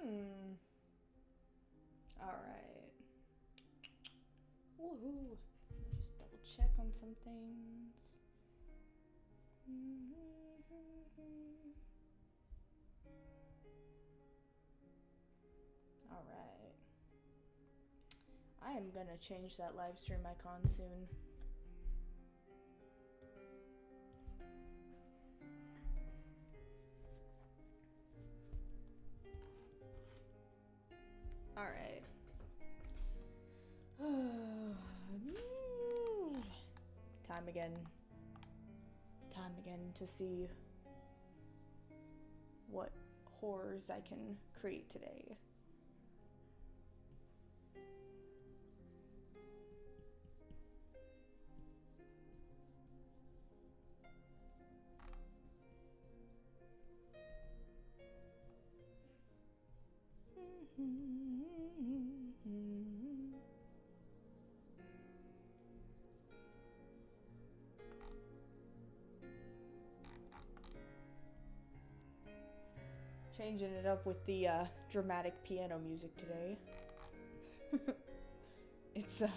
Hmm. Alright. Woohoo. Just double check on some things. Alright. I am gonna change that live stream icon soon. Alright. Time again. Time again to see what horrors I can create today. Changing it up with the dramatic piano music today. It's a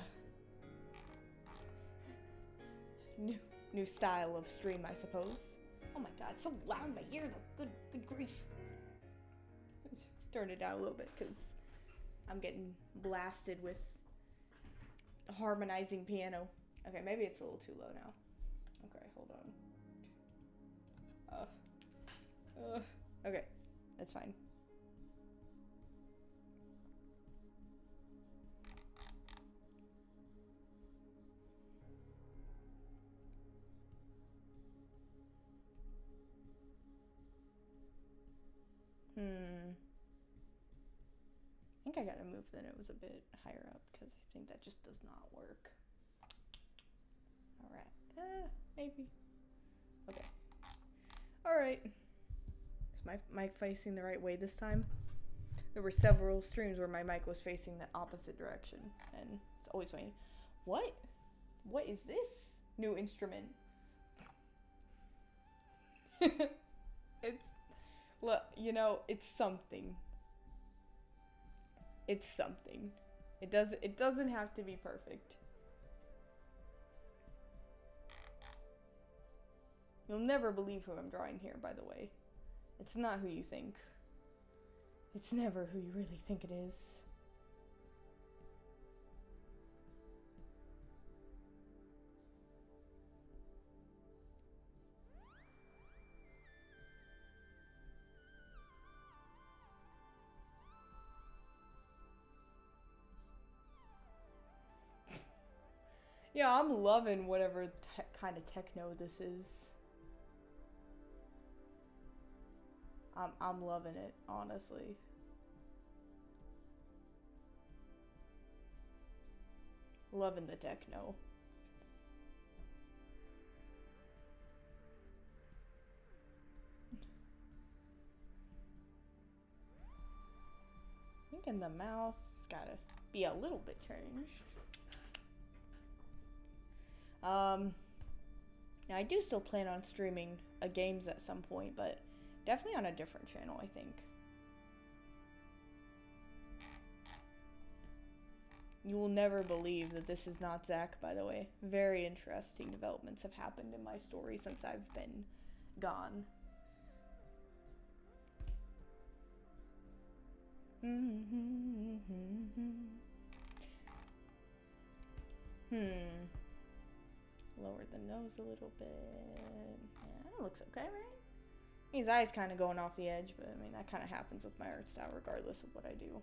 new style of stream, I suppose. Oh my god, it's so loud in my ear though. Good grief. Turn it down a little bit because I'm getting blasted with harmonizing piano. Okay, maybe it's a little too low now. Okay, hold on. Okay, that's fine. I think I gotta move then it was a bit higher up because I think that just does not work. Alright, maybe. Okay. Alright. Is my mic facing the right way this time? There were several streams where my mic was facing the opposite direction and it's always funny. What? What is this new instrument? It's, look, you know, it's something. It's something. It doesn't have to be perfect. You'll never believe who I'm drawing here, by the way. It's not who you think. It's never who you really think it is. Yeah, I'm loving whatever kind of techno this is. I'm loving it, honestly. Loving the techno. I think in the mouth, it's gotta be a little bit changed. Now I do still plan on streaming games at some point, but definitely on a different channel, I think. You will never believe that this is not Zach, by the way. Very interesting developments have happened in my story since I've been gone. Lower the nose a little bit. Yeah, that looks okay, right? His eyes kind of going off the edge, but I mean, that kind of happens with my art style regardless of what I do.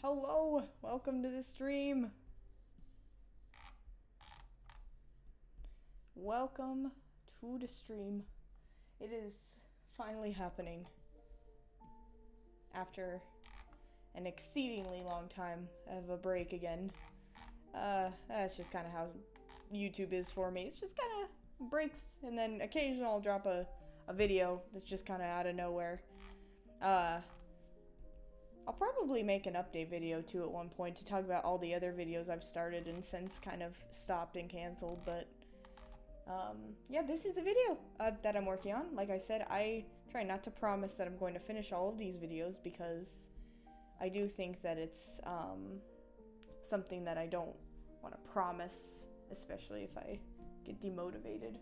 Hello, welcome to the stream. Welcome to the stream. It is finally happening after an exceedingly long time of a break again. That's just kind of how YouTube is for me. It's just kind of breaks, and then occasionally I'll drop a video that's just kind of out of nowhere. I'll probably make an update video too at one point to talk about all the other videos I've started and since kind of stopped and canceled, but yeah, this is a video that I'm working on. Like I said, I try not to promise that I'm going to finish all of these videos because I do think that it's something that I don't want to promise, especially if I get demotivated.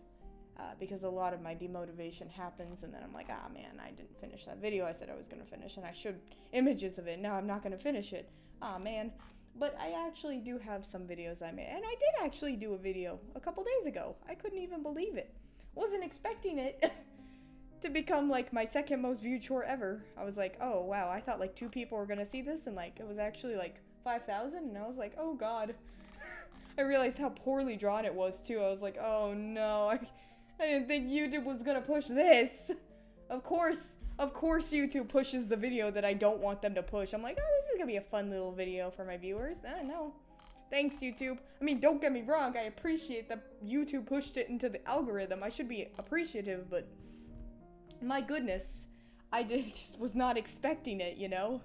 Because a lot of my demotivation happens and then I'm like, ah man, I didn't finish that video I said I was going to finish and I showed images of it, now I'm not going to finish it. Ah man. But I actually do have some videos I made, and I did actually do a video a couple days ago. I couldn't even believe it. Wasn't expecting it to become like my second most viewed short ever. I was like, oh wow, I thought like 2 people were going to see this and like it was actually like 5,000 and I was like, oh god. I realized how poorly drawn it was too. I was like, oh no, I didn't think YouTube was gonna push this. Of course YouTube pushes the video that I don't want them to push. I'm like, oh, this is gonna be a fun little video for my viewers. No. Thanks, YouTube. I mean, don't get me wrong, I appreciate that YouTube pushed it into the algorithm. I should be appreciative, but my goodness, just was not expecting it, you know?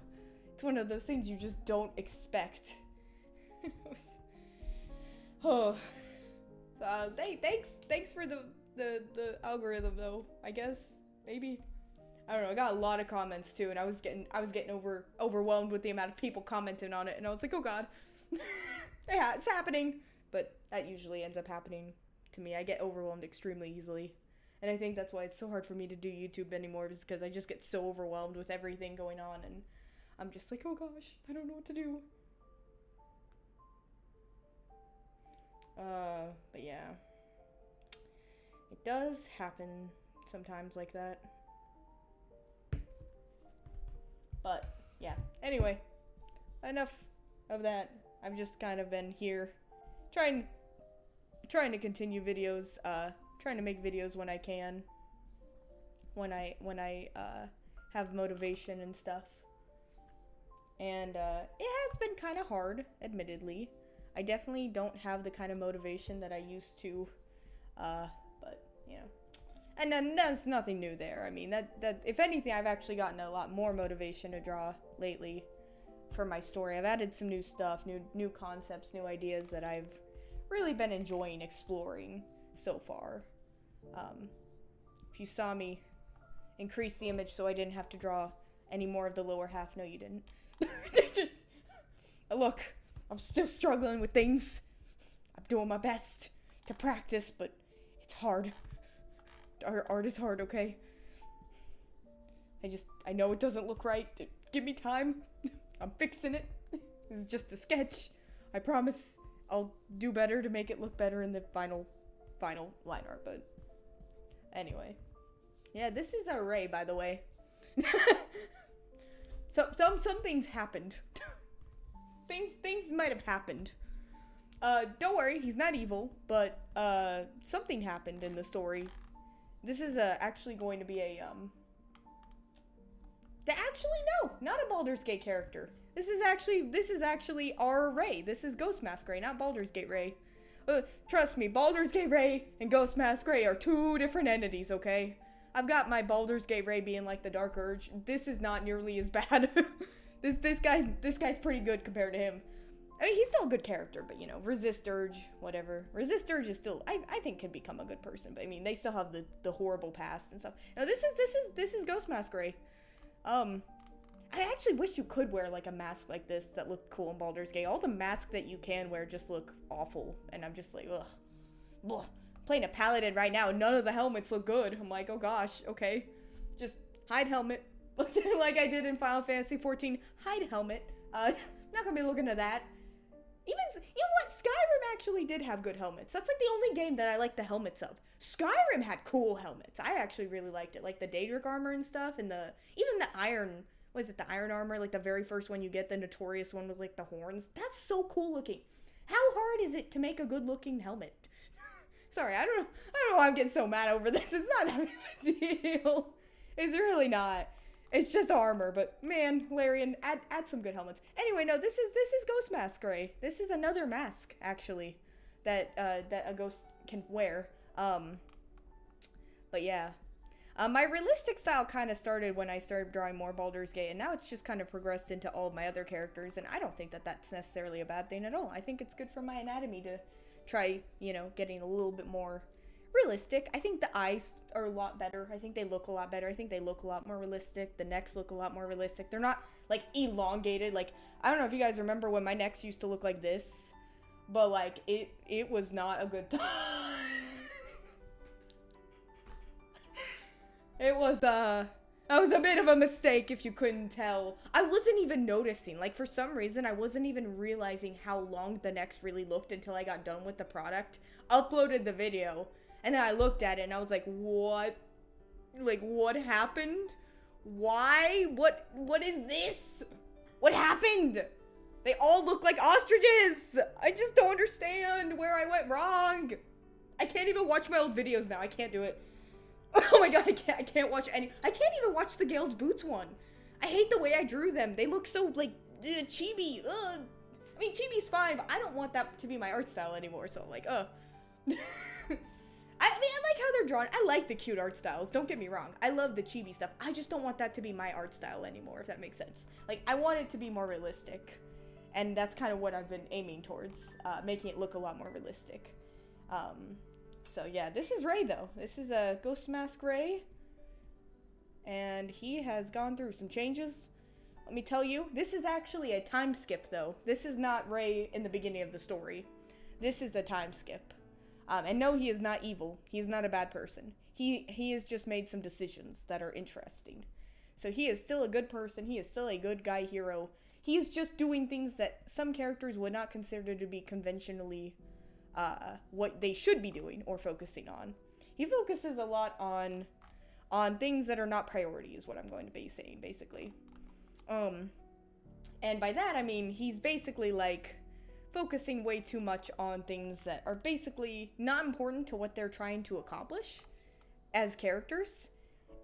It's one of those things you just don't expect. Oh. Thanks for the algorithm though, I guess. Maybe. I don't know, I got a lot of comments too, and I was getting overwhelmed with the amount of people commenting on it, and I was like, oh god. Yeah, it's happening. But that usually ends up happening to me. I get overwhelmed extremely easily. And I think that's why it's so hard for me to do YouTube anymore, is because I just get so overwhelmed with everything going on, and I'm just like, oh gosh, I don't know what to do. But yeah. It does happen sometimes like that. But, yeah. Anyway, enough of that. I've just kind of been here trying to continue videos, trying to make videos when I can. When I have motivation and stuff. And, it has been kind of hard, admittedly. I definitely don't have the kind of motivation that I used to, but, you know. And then that's nothing new there. I mean, that if anything, I've actually gotten a lot more motivation to draw lately for my story. I've added some new stuff, new concepts, new ideas that I've really been enjoying exploring so far. If you saw me increase the image so I didn't have to draw any more of the lower half, no you didn't. Look, I'm still struggling with things. I'm doing my best to practice, but it's hard. Art is hard, okay? I know it doesn't look right. Give me time. I'm fixing it. This is just a sketch. I promise I'll do better to make it look better in the final line art, but anyway. Yeah, this is our Ray, by the way. So some things happened. Things might have happened. Don't worry, he's not evil, but something happened in the story. This is actually going to be a no, not a Baldur's Gate character. This is actually our Ray. This is Ghost Mask Ray, not Baldur's Gate Ray. Trust me, Baldur's Gate Ray and Ghost Mask Ray are 2 different entities, okay? I've got my Baldur's Gate Ray being like the Dark Urge. This is not nearly as bad. This guy's pretty good compared to him. I mean, he's still a good character, but you know, Resist Urge, whatever. Resist Urge is still, I think, can become a good person, but I mean, they still have the horrible past and stuff. Now, this is Ghost Mask Ray. I actually wish you could wear like a mask like this that looked cool in Baldur's Gate. All the masks that you can wear just look awful, and I'm just like, ugh. Ugh. Playing a paladin right now, none of the helmets look good. I'm like, oh gosh, okay. Just hide helmet. Like I did in Final Fantasy XIV. Hide helmet. Not gonna be looking at that. Even, you know what? Skyrim actually did have good helmets. That's like the only game that I like the helmets of. Skyrim had cool helmets. I actually really liked it. Like the Daedric armor and stuff, and even the iron, what is it, the iron armor? Like the very first one you get, the notorious one with like the horns. That's so cool looking. How hard is it to make a good looking helmet? Sorry, I don't know why I'm getting so mad over this. It's not that big a deal. It's really not. It's just armor, but man, Larian, add some good helmets. Anyway, no, this is Ghost Mask Ray. This is another mask, actually, that a ghost can wear. But yeah, My realistic style kind of started when I started drawing more Baldur's Gate, and now it's just kind of progressed into all of my other characters, and I don't think that that's necessarily a bad thing at all. I think it's good for my anatomy to try, you know, getting a little bit more realistic. I think the eyes are a lot better. I think they look a lot better. I think they look a lot more realistic. The necks look a lot more realistic. They're not, like, elongated. Like, I don't know if you guys remember when my necks used to look like this, but, like, it was not a good time. It was, that was a bit of a mistake if you couldn't tell. I wasn't even noticing. Like, for some reason, I wasn't even realizing how long the necks really looked until I got done with the product. Uploaded the video, and then I looked at it, and I was like, what? Like, what happened? Why? What is this? What happened? They all look like ostriches! I just don't understand where I went wrong. I can't even watch my old videos now. I can't do it. Oh my god, I can't watch any. I can't even watch the Gale's Boots one. I hate the way I drew them. They look so, like, chibi. Ugh. I mean, chibi's fine, but I don't want that to be my art style anymore, so I'm like, I mean, I like how they're drawn. I like the cute art styles, don't get me wrong. I love the chibi stuff. I just don't want that to be my art style anymore, if that makes sense. Like, I want it to be more realistic. And that's kind of what I've been aiming towards, making it look a lot more realistic. So yeah, this is Ray though. This is a Ghost Mask Ray. And he has gone through some changes. Let me tell you, this is actually a time skip though. This is not Ray in the beginning of the story. This is a time skip. And no, he is not evil. He is not a bad person. He has just made some decisions that are interesting. So he is still a good person. He is still a good guy hero. He is just doing things that some characters would not consider to be conventionally what they should be doing or focusing on. He focuses a lot on things that are not priority is what I'm going to be saying, basically. And by that, I mean, he's basically, like, focusing way too much on things that are basically not important to what they're trying to accomplish as characters.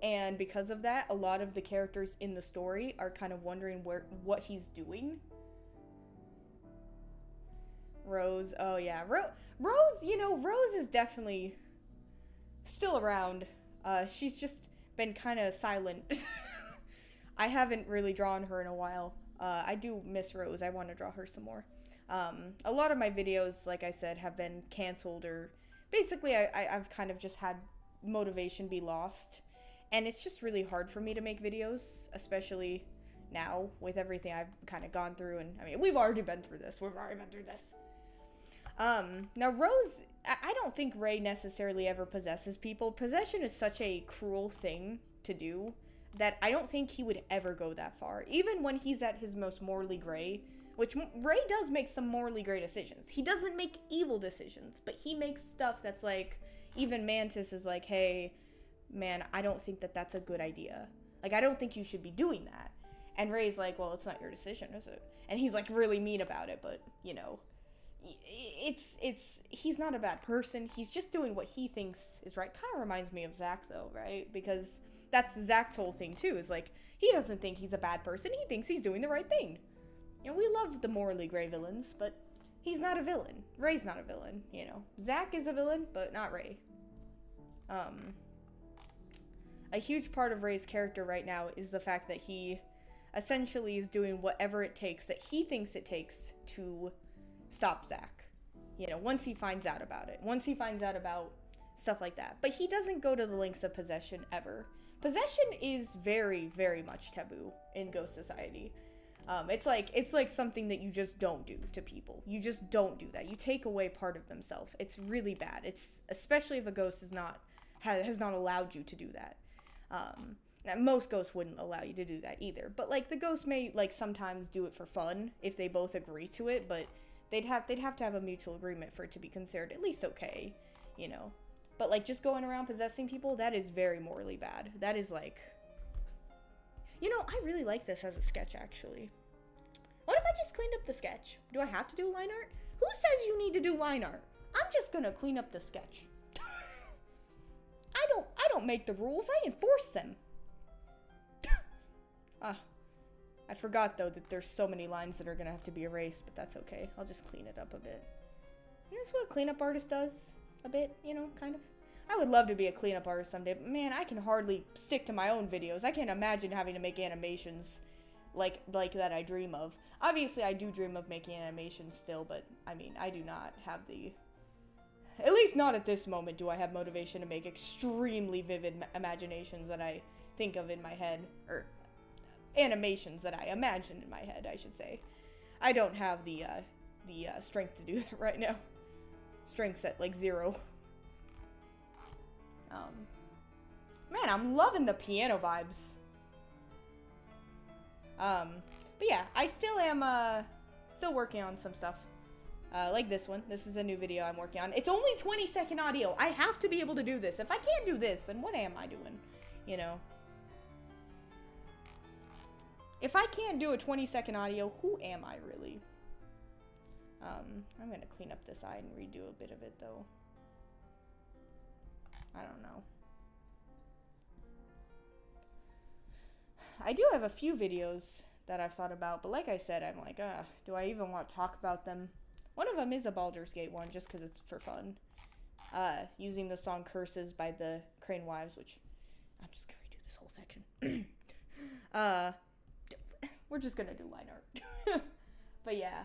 And because of that, a lot of the characters in the story are kind of wondering what he's doing. Rose, oh yeah, Rose, you know, Rose is definitely still around. She's just been kind of silent. I haven't really drawn her in a while. I do miss Rose. I want to draw her some more. A lot of my videos, like I said, have been canceled, or basically I've kind of just had motivation be lost. And it's just really hard for me to make videos, especially now with everything I've kind of gone through. And I mean, we've already been through this. Now Rose, I don't think Ray necessarily ever possesses people. Possession is such a cruel thing to do that I don't think he would ever go that far. Even when he's at his most morally gray, which Ray does make some morally gray decisions. He doesn't make evil decisions, but he makes stuff that's like, even Mantis is like, hey, man, I don't think that that's a good idea. Like, I don't think you should be doing that. And Ray's like, well, it's not your decision, is it? And he's like really mean about it, but, you know, he's not a bad person. He's just doing what he thinks is right. Kind of reminds me of Zack though, right? Because that's Zack's whole thing too, is like, he doesn't think he's a bad person. He thinks he's doing the right thing. You know, we love the morally gray villains, but he's not a villain. Ray's not a villain, you know. Zack is a villain, but not Ray. A huge part of Ray's character right now is the fact that he essentially is doing whatever it takes that he thinks it takes to stop Zack. You know, once he finds out about it. Once he finds out about stuff like that. But he doesn't go to the lengths of possession ever. Possession is very, very much taboo in Ghost Society. It's like something that you just don't do to people. You just don't do that. You take away part of themselves. It's really bad. It's especially if a ghost has not allowed you to do that. Now most ghosts wouldn't allow you to do that either. But like the ghost may like sometimes do it for fun if they both agree to it. But they'd have to have a mutual agreement for it to be considered at least okay, you know. But like just going around possessing people, that is very morally bad. That is like, you know, I really like this as a sketch actually. What if I just cleaned up the sketch? Do I have to do line art? Who says you need to do line art? I'm just gonna clean up the sketch. I don't make the rules, I enforce them. I forgot though that there's so many lines that are gonna have to be erased, but that's okay. I'll just clean it up a bit. And that's what a cleanup artist does. A bit, you know, kind of. I would love to be a cleanup artist someday, but man, I can hardly stick to my own videos. I can't imagine having to make animations like that I dream of. Obviously, I do dream of making animations still, but I mean, I do not have the... At least not at this moment do I have motivation to make extremely vivid imaginations that I think of in my head. Or animations that I imagine in my head, I should say. I don't have the strength to do that right now. Strength's at like 0. Man, I'm loving the piano vibes. But yeah, I still am, still working on some stuff. Like this one. This is a new video I'm working on. It's only 20-second audio. I have to be able to do this. If I can't do this, then what am I doing? You know? If I can't do a 20-second audio, who am I really? I'm gonna clean up this eye and redo a bit of it, though. I don't know. I do have a few videos that I've thought about, but like I said, I'm like, do I even want to talk about them? One of them is a Baldur's Gate one, just because it's for fun. Using the song Curses by the Crane Wives, which I'm just gonna redo this whole section. We're just gonna do line art. But yeah.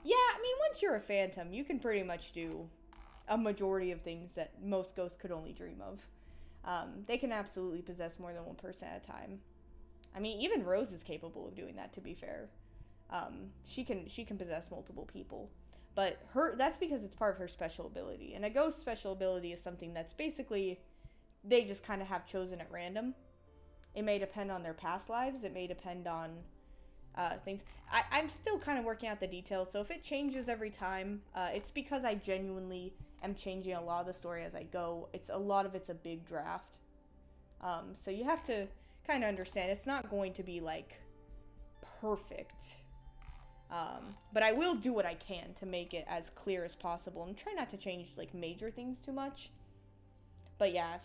Yeah, I mean, once you're a phantom, you can pretty much do a majority of things that most ghosts could only dream of. They can absolutely possess more than one person at a time. I mean, even Rose is capable of doing that, to be fair. She can possess multiple people. But that's because it's part of her special ability. And a ghost special ability is something that's basically, they just kind of have chosen at random. It may depend on their past lives. It may depend on things. I'm still kind of working out the details, so if it changes every time, it's because I genuinely am changing a lot of the story as I go. A lot of it's a big draft. So you have to kind of understand, it's not going to be, like, perfect. But I will do what I can to make it as clear as possible, and try not to change, like, major things too much. But yeah,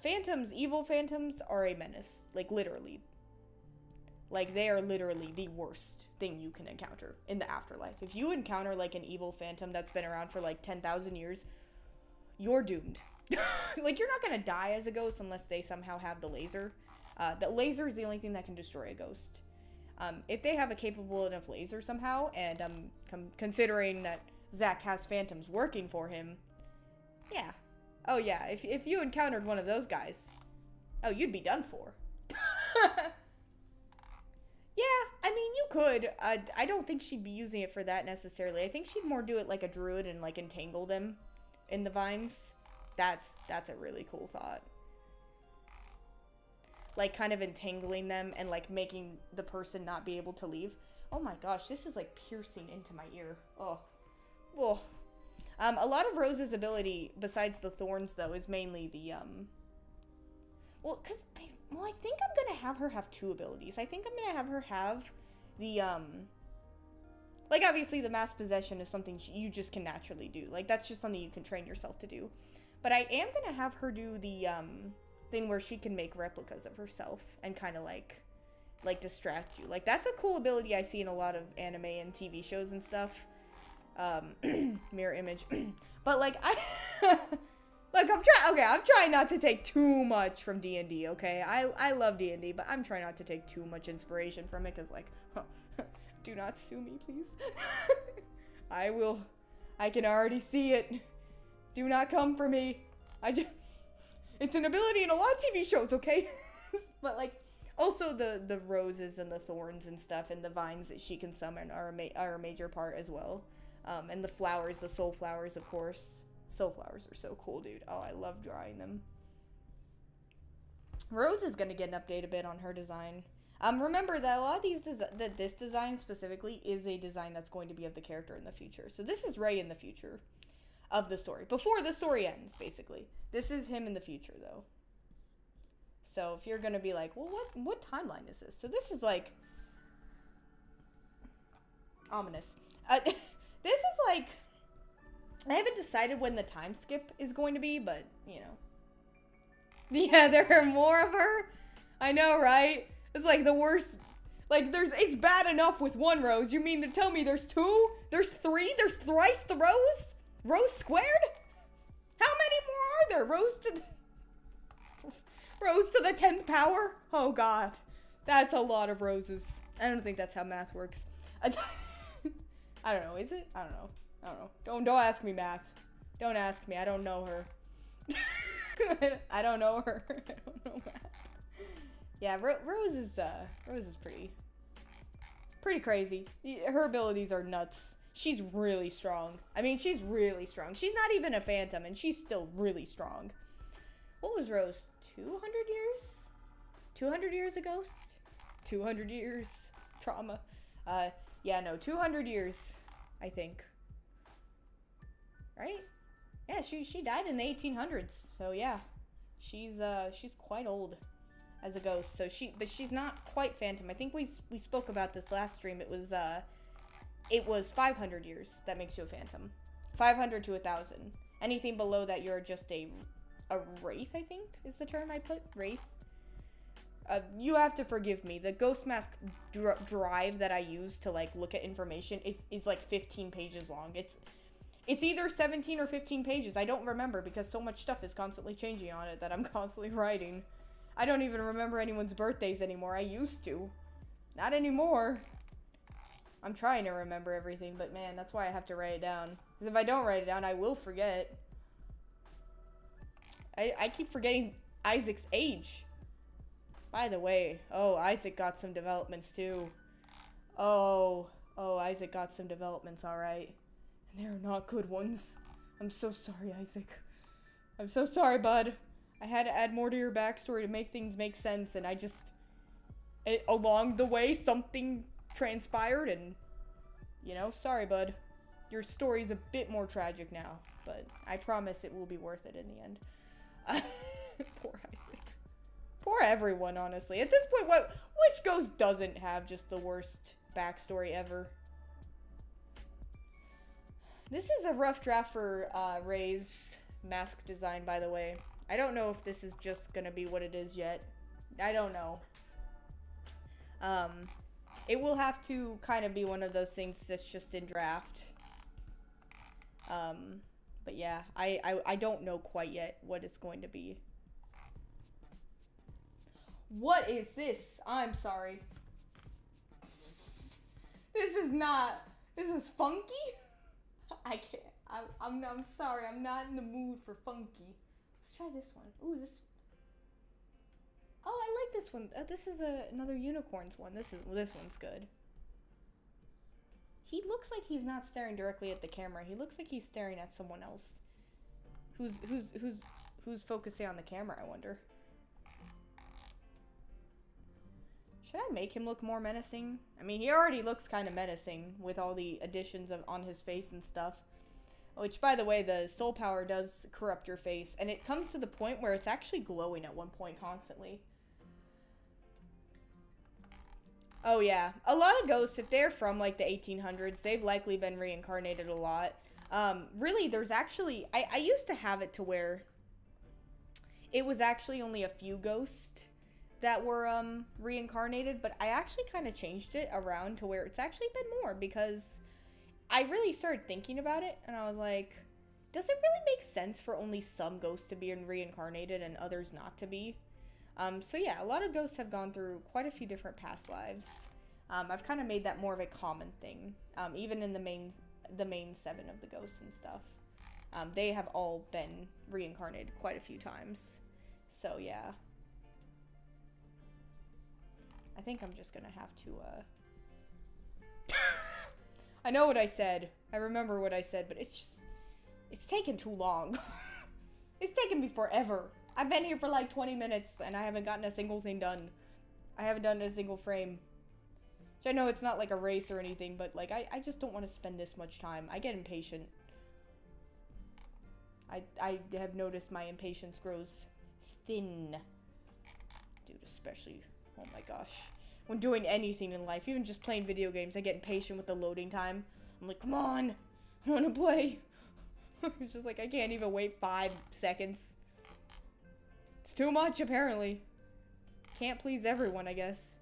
evil phantoms are a menace. Like, literally. Like, they are literally the worst thing you can encounter in the afterlife. If you encounter, like, an evil phantom that's been around for, like, 10,000 years, you're doomed. Like, you're not gonna die as a ghost unless they somehow have the laser. The laser is the only thing that can destroy a ghost. If they have a capable enough laser somehow, and considering that Zack has phantoms working for him, yeah. Oh yeah, if you encountered one of those guys, oh, you'd be done for. Yeah, I mean, you could. I don't think she'd be using it for that necessarily. I think she'd more do it like a druid and, like, entangle them in the vines. That's a really cool thought. Like, kind of entangling them and, like, making the person not be able to leave. Oh my gosh, this is, like, piercing into my ear. Oh. Whoa. A lot of Rose's ability, besides the thorns, though, is mainly the, well, I think I'm gonna have her have 2 abilities. I think I'm gonna have her have the, like, obviously the mass possession is something you just can naturally do. Like, that's just something you can train yourself to do. But I am gonna have her do the, thing where she can make replicas of herself and kind of, like, distract you. Like, that's a cool ability I see in a lot of anime and TV shows and stuff. Mirror image. But, like, look, I'm trying not to take too much from D&D, okay? I love D&D, but I'm trying not to take too much inspiration from it, because, like, do not sue me, please. I can already see it. Do not come for me. It's an ability in a lot of TV shows, okay? But, like, also the roses and the thorns and stuff and the vines that she can summon are a major part as well. And the flowers, the soul flowers, of course. Soul flowers are so cool, dude. Oh, I love drawing them. Rose is going to get an update a bit on her design. Remember that a lot of these, this design specifically is a design that's going to be of the character in the future. So this is Ray in the future of the story. Before the story ends, basically. This is him in the future, though. So if you're going to be like, well, what timeline is this? So this is, like, ominous. This is, like, I haven't decided when the time skip is going to be, but, you know. Yeah, there are more of her. I know, right? It's, like, the worst. Like, it's bad enough with 1 Rose. You mean to tell me there's 2? There's 3? There's thrice the Rose? Rose squared? How many more are there? Rose to the 10th power? Oh god. That's a lot of roses. I don't think that's how math works. I don't know, is it? I don't know. Don't ask me math. Don't ask me. I don't know her. I don't know her. I don't know math. Yeah, Rose is pretty crazy. Her abilities are nuts. She's really strong. I mean, she's really strong. She's not even a phantom, and she's still really strong. What was Rose? 200 years? 200 years a ghost? 200 years trauma. Yeah, no, 200 years, I think. Right? Yeah, she died in the 1800s. So yeah, she's quite old as a ghost. So but she's not quite phantom. I think we spoke about this last stream. It was 500 years that makes you a phantom. 500 to 1,000. Anything below that, you're just a wraith, I think is the term I put. Wraith. You have to forgive me. The ghost mask drive that I use to like look at information is like 15 pages long. It's either 17 or 15 pages. I don't remember because so much stuff is constantly changing on it that I'm constantly writing. I don't even remember anyone's birthdays anymore. I used to. Not anymore. I'm trying to remember everything, but man, that's why I have to write it down. Because if I don't write it down, I will forget. I keep forgetting Isaac's age. By the way, oh, Isaac got some developments too. Oh, Isaac got some developments, alright. And they're not good ones. I'm so sorry, Isaac. I'm so sorry, bud. I had to add more to your backstory to make things make sense, and along the way, something transpired, and, you know, sorry, bud. Your story's a bit more tragic now, but I promise it will be worth it in the end. Poor Isaac. Poor everyone, honestly. At this point, which ghost doesn't have just the worst backstory ever? This is a rough draft for Ray's mask design, by the way. I don't know if this is just gonna be what it is yet. I don't know. It will have to kind of be one of those things that's just in draft. But yeah, I don't know quite yet what it's going to be. What is this? I'm sorry. This is funky? I can't. I'm sorry. I'm not in the mood for funky. Let's try this one. Ooh, this. Oh, I like this one. This is another unicorns one. This one's good. He looks like he's not staring directly at the camera. He looks like he's staring at someone else. Who's focusing on the camera, I wonder. Should I make him look more menacing? I mean, he already looks kind of menacing with all the additions on his face and stuff. Which, by the way, the soul power does corrupt your face. And it comes to the point where it's actually glowing at one point constantly. Oh, yeah. A lot of ghosts, if they're from, like, the 1800s, they've likely been reincarnated a lot. Really, there's actually... I used to have it to where it was actually only a few ghosts that were reincarnated, but I actually kind of changed it around to where it's actually been more, because I really started thinking about it, and I was like, does it really make sense for only some ghosts to be reincarnated and others not to be? So yeah, a lot of ghosts have gone through quite a few different past lives. I've kind of made that more of a common thing, even in the main 7 of the ghosts and stuff. They have all been reincarnated quite a few times. So yeah. I think I'm just gonna have to, I know what I said. I remember what I said, but it's taken too long. It's taken me forever. I've been here for like 20 minutes, and I haven't gotten a single thing done. I haven't done a single frame. Which I know it's not like a race or anything, but like, I just don't want to spend this much time. I get impatient. I have noticed my impatience grows thin. Dude, especially... Oh my gosh. When doing anything in life, even just playing video games, I get impatient with the loading time. I'm like, come on, I want to play. It's just like, I can't even wait 5 seconds. It's too much, apparently. Can't please everyone, I guess.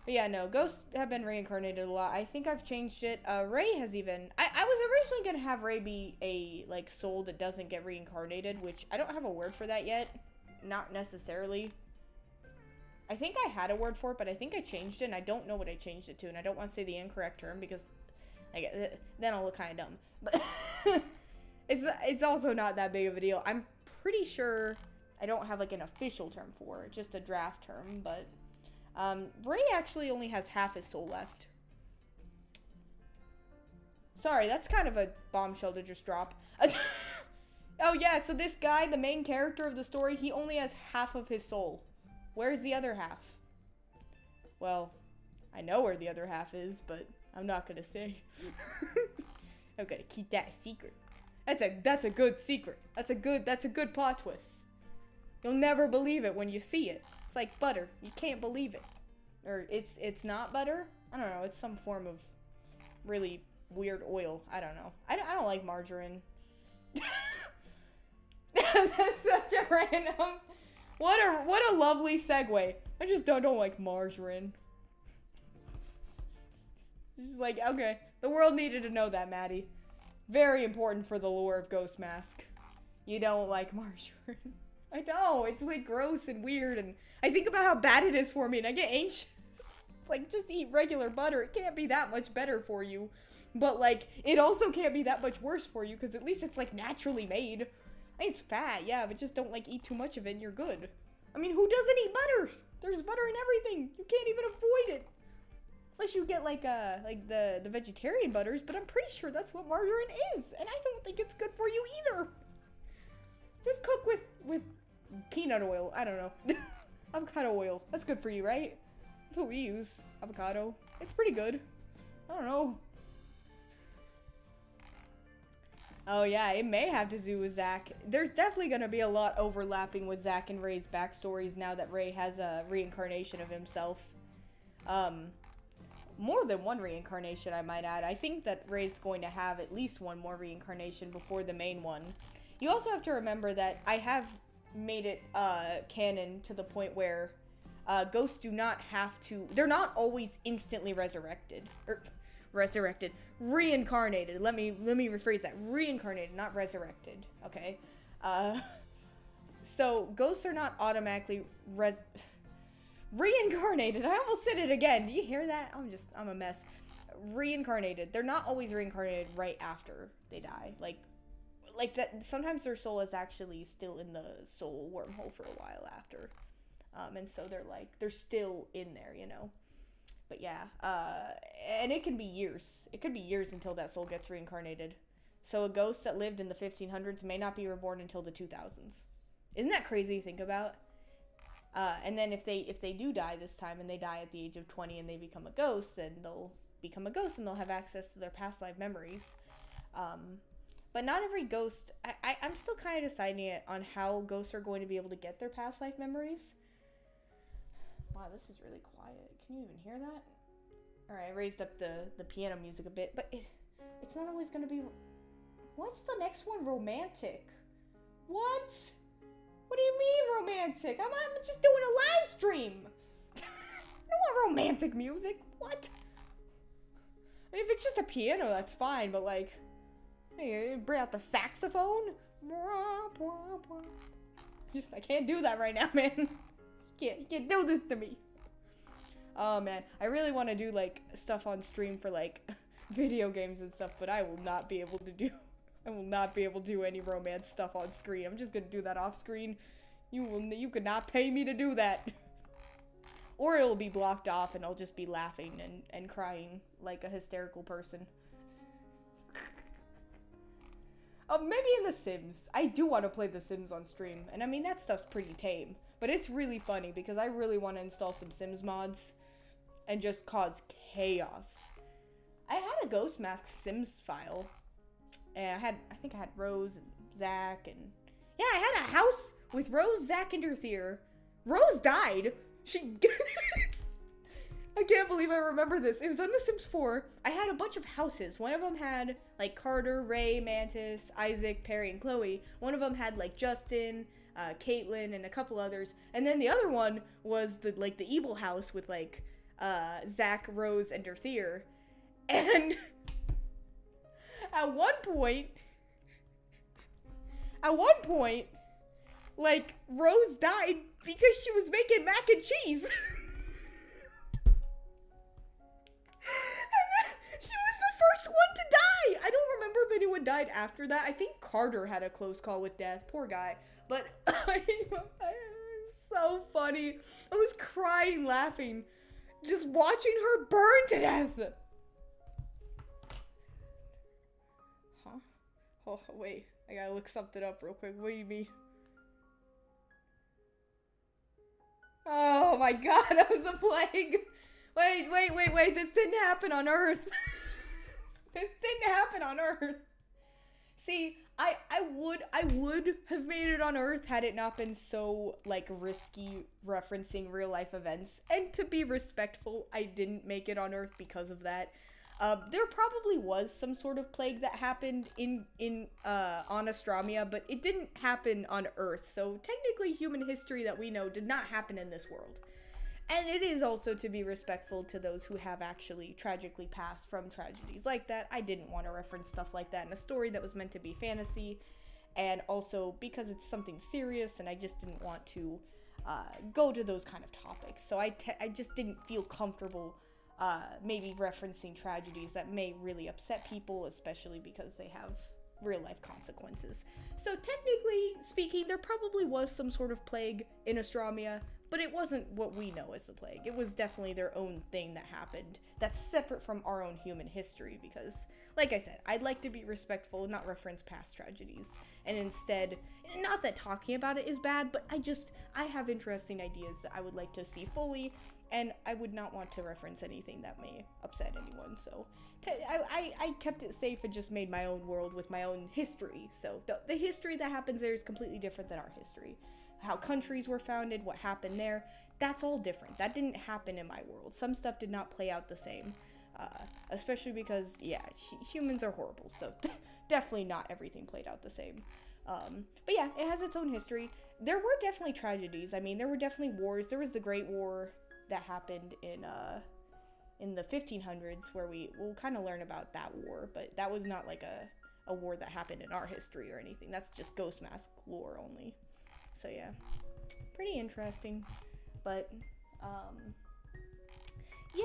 But yeah, no, ghosts have been reincarnated a lot. I think I've changed it. Ray has even... I was originally going to have Ray be a, like, soul that doesn't get reincarnated, which I don't have a word for that yet. Not necessarily. I think I had a word for it, but I think I changed it, and I don't know what I changed it to, and I don't want to say the incorrect term, because, like, then I'll look kind of dumb. But it's also not that big of a deal. I'm pretty sure I don't have, like, an official term for it, just a draft term, but... Ray actually only has half his soul left. Sorry, that's kind of a bombshell to just drop. Oh yeah, so this guy, the main character of the story, he only has half of his soul. Where's the other half? Well, I know where the other half is, but I'm not gonna say. I'm gonna keep that a secret. That's a good secret. That's a good plot twist. You'll never believe it when you see it. It's like butter. You can't believe it. Or it's not butter? I don't know. It's some form of really weird oil. I don't know. I don't like margarine. That's such a random... What a lovely segue. I just don't like margarine. It's just like, okay. The world needed to know that, Maddie. Very important for the lore of Ghost Mask. You don't like margarine. I know, it's like gross and weird, and I think about how bad it is for me, and I get anxious. It's like, just eat regular butter. It can't be that much better for you. But, like, it also can't be that much worse for you, because at least it's, like, naturally made. I mean, it's fat, yeah, but just don't, like, eat too much of it, and you're good. I mean, who doesn't eat butter? There's butter in everything. You can't even avoid it. Unless you get, like the vegetarian butters, but I'm pretty sure that's what margarine is, and I don't think it's good for you either. Just cook with peanut oil. I don't know. Avocado oil. That's good for you, right? That's what we use. Avocado. It's pretty good. I don't know. Oh yeah, it may have to do with Zack. There's definitely going to be a lot overlapping with Zack and Ray's backstories now that Ray has a reincarnation of himself. More than one reincarnation, I might add. I think that Ray's going to have at least one more reincarnation before the main one. You also have to remember that I have made it canon to the point where ghosts do not have to... They're not always instantly resurrected. Reincarnated. Let me rephrase that. Reincarnated, not resurrected. Okay? So, ghosts are not automatically reincarnated. I almost said it again. Do you hear that? I'm a mess. Reincarnated. They're not always reincarnated right after they die. Like that, sometimes their soul is actually still in the soul wormhole for a while after. And so they're still in there, you know? But yeah, and it can be years. It could be years until that soul gets reincarnated. So a ghost that lived in the 1500s may not be reborn until the 2000s. Isn't that crazy to think about? And then if they do die this time and they die at the age of 20 and they become a ghost, then they'll become a ghost and they'll have access to their past life memories. But not every ghost... I'm still kind of deciding it on how ghosts are going to be able to get their past life memories. Wow, this is really quiet. Can you even hear that? Alright, I raised up the piano music a bit, but it's not always going to be... What's the next one? Romantic. What? What do you mean romantic? I'm just doing a live stream. I don't want romantic music. What? I mean, if it's just a piano, that's fine, but like... Hey, bring out the saxophone? I can't do that right now, man. You can't do this to me. Oh, man. I really want to do, like, stuff on stream for, like, video games and stuff, but I will not be able to do any romance stuff on screen. I'm just gonna do that off screen. You could not pay me to do that. Or it'll be blocked off and I'll just be laughing and crying like a hysterical person. Maybe in The Sims. I do want to play The Sims on stream. And I mean, that stuff's pretty tame. But it's really funny because I really want to install some Sims mods and just cause chaos. I had a Ghost Mask Sims file. And I think I had Rose and Zack and... Yeah, I had a house with Rose, Zack, and Earthier. Rose died. She... I can't believe I remember this. It was on The Sims 4. I had a bunch of houses. One of them had, like, Carter, Ray, Mantis, Isaac, Perry, and Chloe. One of them had, like, Justin, Caitlin, and a couple others. And then the other one was, the evil house with, like, Zack, Rose, and Dorothea. And at one point, like, Rose died because she was making mac and cheese. And then she was the first one to die. I don't remember if anyone died after that. I think Carter had a close call with death. Poor guy. But it was so funny. I was crying, laughing, just watching her burn to death. Huh? Oh, wait. I gotta look something up real quick. What do you mean? Oh my god, that was the plague. Wait. This didn't happen on Earth. This didn't happen on Earth. See, I would have made it on Earth had it not been so, like, risky referencing real life events. And to be respectful, I didn't make it on Earth because of that. There probably was some sort of plague that happened on Astromia, but it didn't happen on Earth. So technically human history that we know did not happen in this world. And it is also to be respectful to those who have actually tragically passed from tragedies like that. I didn't want to reference stuff like that in a story that was meant to be fantasy. And also because it's something serious and I just didn't want to go to those kind of topics. So I just didn't feel comfortable maybe referencing tragedies that may really upset people, especially because they have real life consequences. So technically speaking, there probably was some sort of plague in Astromia, but it wasn't what we know as the plague. It was definitely their own thing that happened that's separate from our own human history because, like I said, I'd like to be respectful, not reference past tragedies, and instead, not that talking about it is bad, but I have interesting ideas that I would like to see fully, and I would not want to reference anything that may upset anyone, so I kept it safe and just made my own world with my own history. So the history that happens there is completely different than our history. How countries were founded, what happened there, that's all different. That didn't happen in my world. Some stuff did not play out the same, especially because, yeah, humans are horrible, so definitely not everything played out the same. But yeah, it has its own history. There were definitely tragedies. I mean, there were definitely wars. There was the Great War that happened in the 1500s, where we'll kind of learn about that war, but that was not like a war that happened in our history or anything. That's just Ghost Mask lore only. So yeah, pretty interesting. But yeah,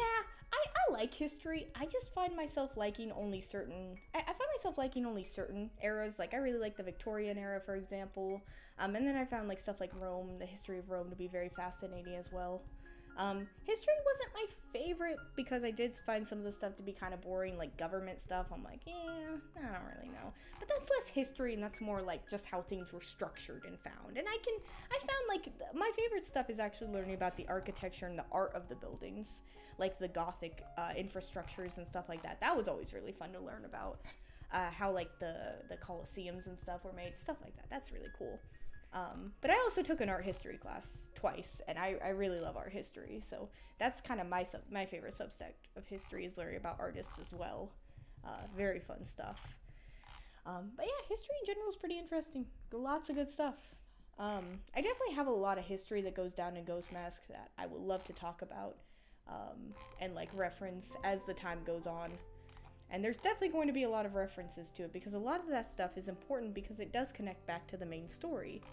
I like history. I just find myself liking only certain I find myself liking only certain eras. Like I really like the Victorian era, for example, and then I found like stuff like Rome, the history of Rome, to be very fascinating as well. History wasn't my favorite because I did find some of the stuff to be kind of boring, like government stuff. I'm like, yeah, I don't really know. But that's less history and that's more like just how things were structured and found. And I found like my favorite stuff is actually learning about the architecture and the art of the buildings, like the Gothic infrastructures and stuff like that. That was always really fun to learn about. How like the Colosseums and stuff were made, stuff like that. That's really cool. But I also took an art history class twice, and I really love art history, so that's kind of my favorite subject of history, is learning about artists as well. Very fun stuff. But yeah, history in general is pretty interesting. Lots of good stuff. I definitely have a lot of history that goes down in Ghost Mask that I would love to talk about, and like reference as the time goes on. And there's definitely going to be a lot of references to it, because a lot of that stuff is important because it does connect back to the main story.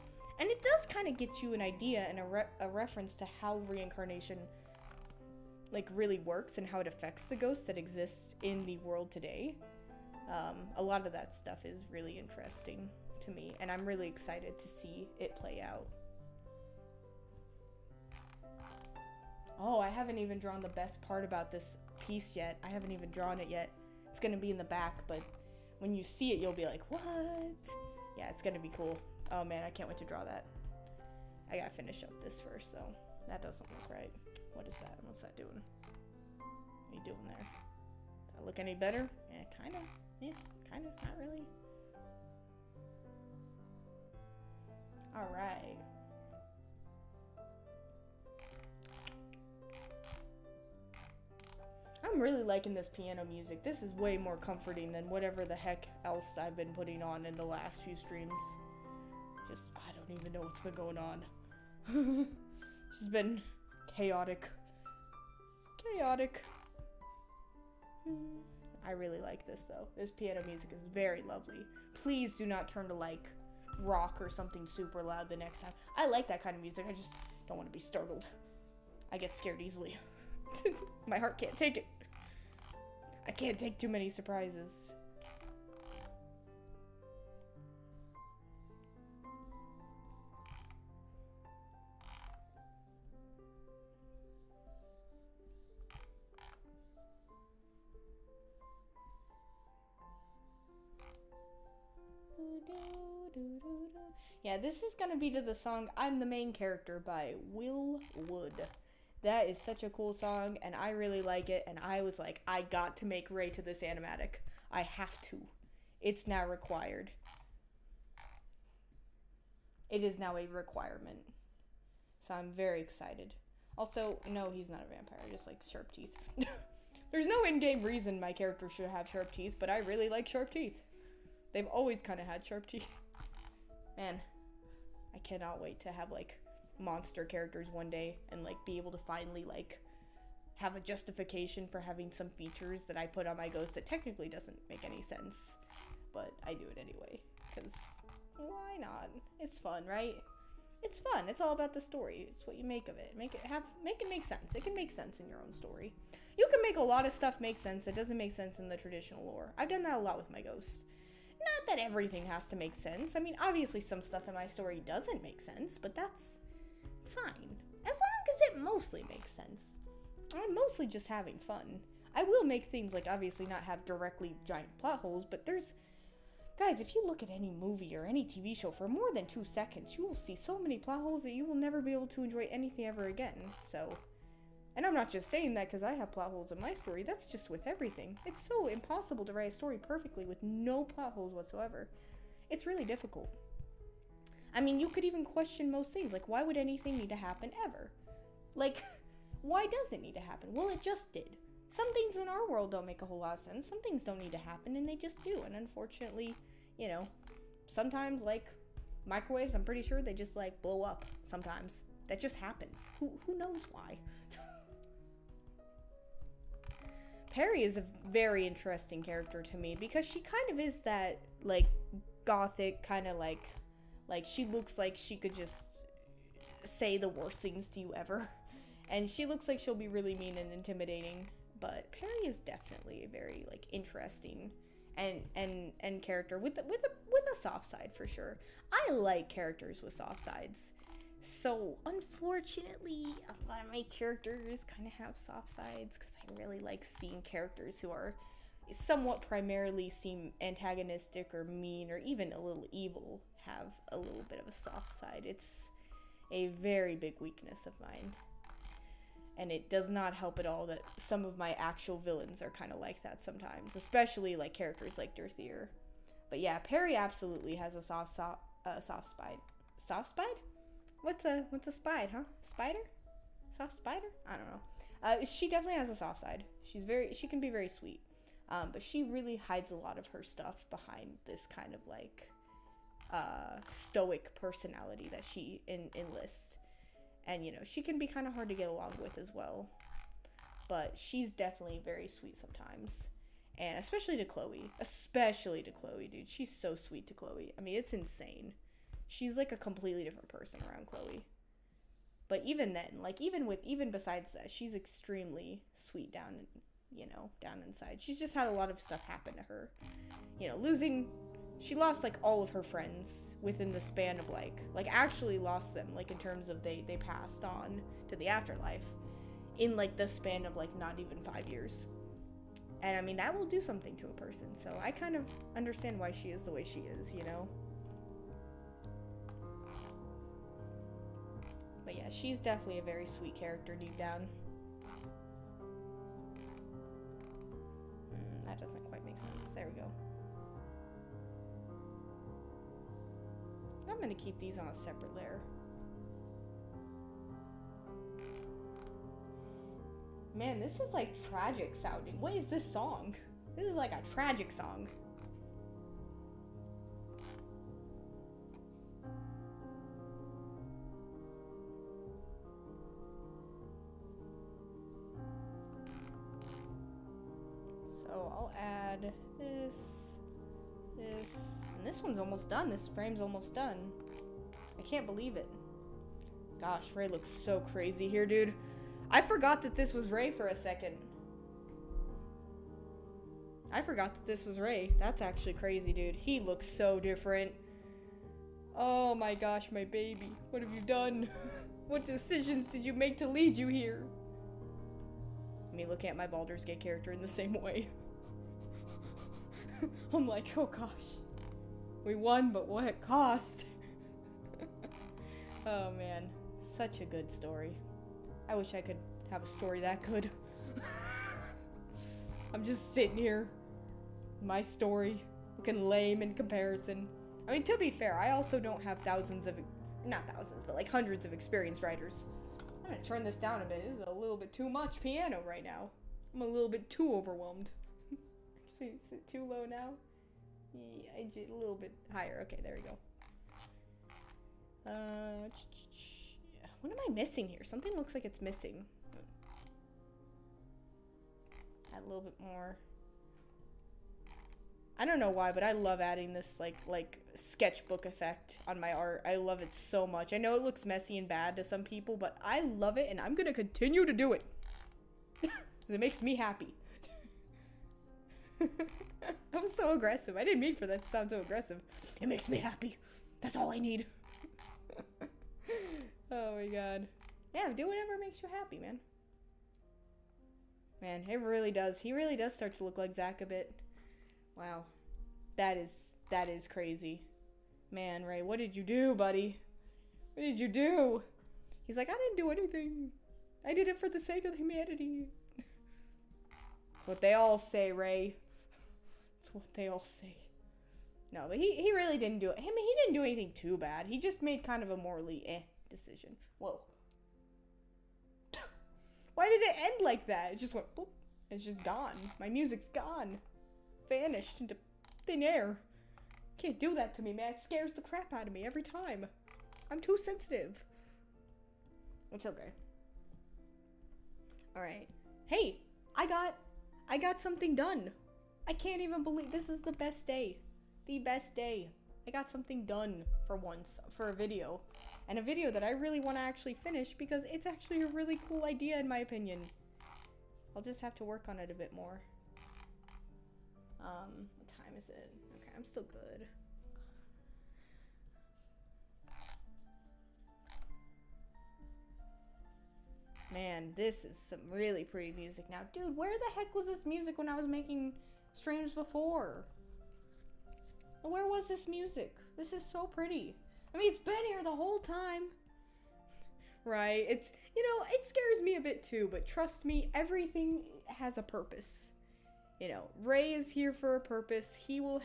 And it does kind of get you an idea and a reference to how reincarnation like really works and how it affects the ghosts that exist in the world today. A lot of that stuff is really interesting to me, and I'm really excited to see it play out. Oh, I haven't even drawn the best part about this piece yet. I haven't even drawn it yet. It's gonna be in the back, but when you see it, you'll be like, what? Yeah, it's gonna be cool. Oh man, I can't wait to draw that. I gotta finish up this first, though. That doesn't look right. What is that? What's that doing? What are you doing there? Does that look any better? Yeah, kind of. Yeah, kind of. Not really. Alright. I'm really liking this piano music. This is way more comforting than whatever the heck else I've been putting on in the last few streams. Just, I don't even know what's been going on. It's just been chaotic. Chaotic. I really like this though. This piano music is very lovely. Please do not turn to like rock or something super loud the next time. I like that kind of music. I just don't want to be startled. I get scared easily. My heart can't take it. I can't take too many surprises. Yeah, this is gonna be to the song I'm the Main Character by Will Wood. That is such a cool song, and I really like it, and I was like, I got to make Ray to this animatic. I have to. It's now required. It is now a requirement. So I'm very excited. Also, no, he's not a vampire, just like sharp teeth. There's no in-game reason my character should have sharp teeth, but I really like sharp teeth. They've always kind of had sharp teeth. Man, I cannot wait to have like monster characters one day and like be able to finally like have a justification for having some features that I put on my ghost that technically doesn't make any sense, but I do it anyway because why not? It's fun, right? It's fun. It's all about the story. It's what you make of it. Make it make sense. It can make sense in your own story. You can make a lot of stuff make sense that doesn't make sense in the traditional lore. I've done that a lot with my ghosts. Not that everything has to make sense. I mean, obviously some stuff in my story doesn't make sense, but that's fine. As long as it mostly makes sense. I'm mostly just having fun. I will make things like obviously not have directly giant plot holes, but there's... Guys, if you look at any movie or any TV show for more than 2 seconds, you will see so many plot holes that you will never be able to enjoy anything ever again. So... And I'm not just saying that because I have plot holes in my story. That's just with everything. It's so impossible to write a story perfectly with no plot holes whatsoever. It's really difficult. I mean, you could even question most things. Like, why would anything need to happen ever? Like, why does it need to happen? Well, it just did. Some things in our world don't make a whole lot of sense. Some things don't need to happen, and they just do. And unfortunately, you know, sometimes, like, microwaves, I'm pretty sure they just, like, blow up sometimes. That just happens. Who knows why? Perry is a very interesting character to me because she kind of is that, like, gothic kind of, like she looks like she could just say the worst things to you ever. And she looks like she'll be really mean and intimidating. But Perry is definitely a very, like, interesting and character with a soft side for sure. I like characters with soft sides. So, unfortunately, a lot of my characters kind of have soft sides because I really like seeing characters who are somewhat primarily seem antagonistic or mean or even a little evil have a little bit of a soft side. It's a very big weakness of mine. And it does not help at all that some of my actual villains are kind of like that sometimes, especially like characters like Dirthier. But yeah, Perry absolutely has a soft spine. Soft spine? What's a spide, huh? Spider? Soft spider? I don't know. She definitely has a soft side. She can be very sweet. But she really hides a lot of her stuff behind this kind of like stoic personality that she enlists. And you know, she can be kind of hard to get along with as well. But she's definitely very sweet sometimes. And especially to Chloe. Especially to Chloe, dude. She's so sweet to Chloe. I mean, it's insane. She's like a completely different person around Chloe. But even then, like even besides that, she's extremely sweet down inside. She's just had a lot of stuff happen to her. You know, she lost like all of her friends within the span of like actually lost them, like in terms of they passed on to the afterlife in like the span of like not even 5 years. And I mean, that will do something to a person. So I kind of understand why she is the way she is, you know? But yeah, she's definitely a very sweet character deep down. That doesn't quite make sense. There we go. I'm gonna keep these on a separate layer. Man, this is like tragic sounding. What is this song? This is like a tragic song. So I'll add this, and this one's almost done. This frame's almost done. I can't believe it. Gosh, Ray looks so crazy here, dude. I forgot that this was Ray for a second. I forgot that this was Ray. That's actually crazy, dude. He looks so different. Oh my gosh, my baby. What have you done? What decisions did you make to lead you here? Me looking at my Baldur's Gate character in the same way. I'm like, oh gosh. We won, but what cost? Oh man. Such a good story. I wish I could have a story that good. I'm just sitting here. My story. Looking lame in comparison. I mean, to be fair, I also don't have not thousands, but like hundreds of experienced writers. I'm gonna turn this down a bit. This is a little bit too much piano right now. I'm a little bit too overwhelmed. Actually, is it too low now? Yeah, a little bit higher. Okay, there we go. What am I missing here? Something looks like it's missing. Add a little bit more. I don't know why, but I love adding this like sketchbook effect on my art. I love it so much. I know it looks messy and bad to some people, but I love it and I'm gonna continue to do it. Because it makes me happy. I'm so aggressive. I didn't mean for that to sound so aggressive. It makes me happy. That's all I need. Oh my god. Yeah, do whatever makes you happy, man. Man, it really does. He really does start to look like Zach a bit. Wow. That is crazy. Man, Ray, what did you do, buddy? What did you do? He's like, I didn't do anything. I did it for the sake of humanity. That's what they all say, Ray. That's what they all say. No, but he really didn't do it. I mean, he didn't do anything too bad. He just made kind of a morally decision. Whoa. Why did it end like that? It just went boop. It's just gone. My music's gone. Vanished into thin air. Can't do that to me, man. It scares the crap out of me every time. I'm too sensitive. It's okay. Alright. Hey, I got something done. I can't even believe this is the best day. The best day. I got something done for once for a video. And a video that I really want to actually finish because it's actually a really cool idea in my opinion. I'll just have to work on it a bit more. What time is it? Okay, I'm still good. Man, this is some really pretty music now. Dude, where the heck was this music when I was making streams before? Where was this music? This is so pretty. I mean, it's been here the whole time. Right? It's, you know, it scares me a bit too, but trust me, everything has a purpose. You know, Ray is here for a purpose. He will,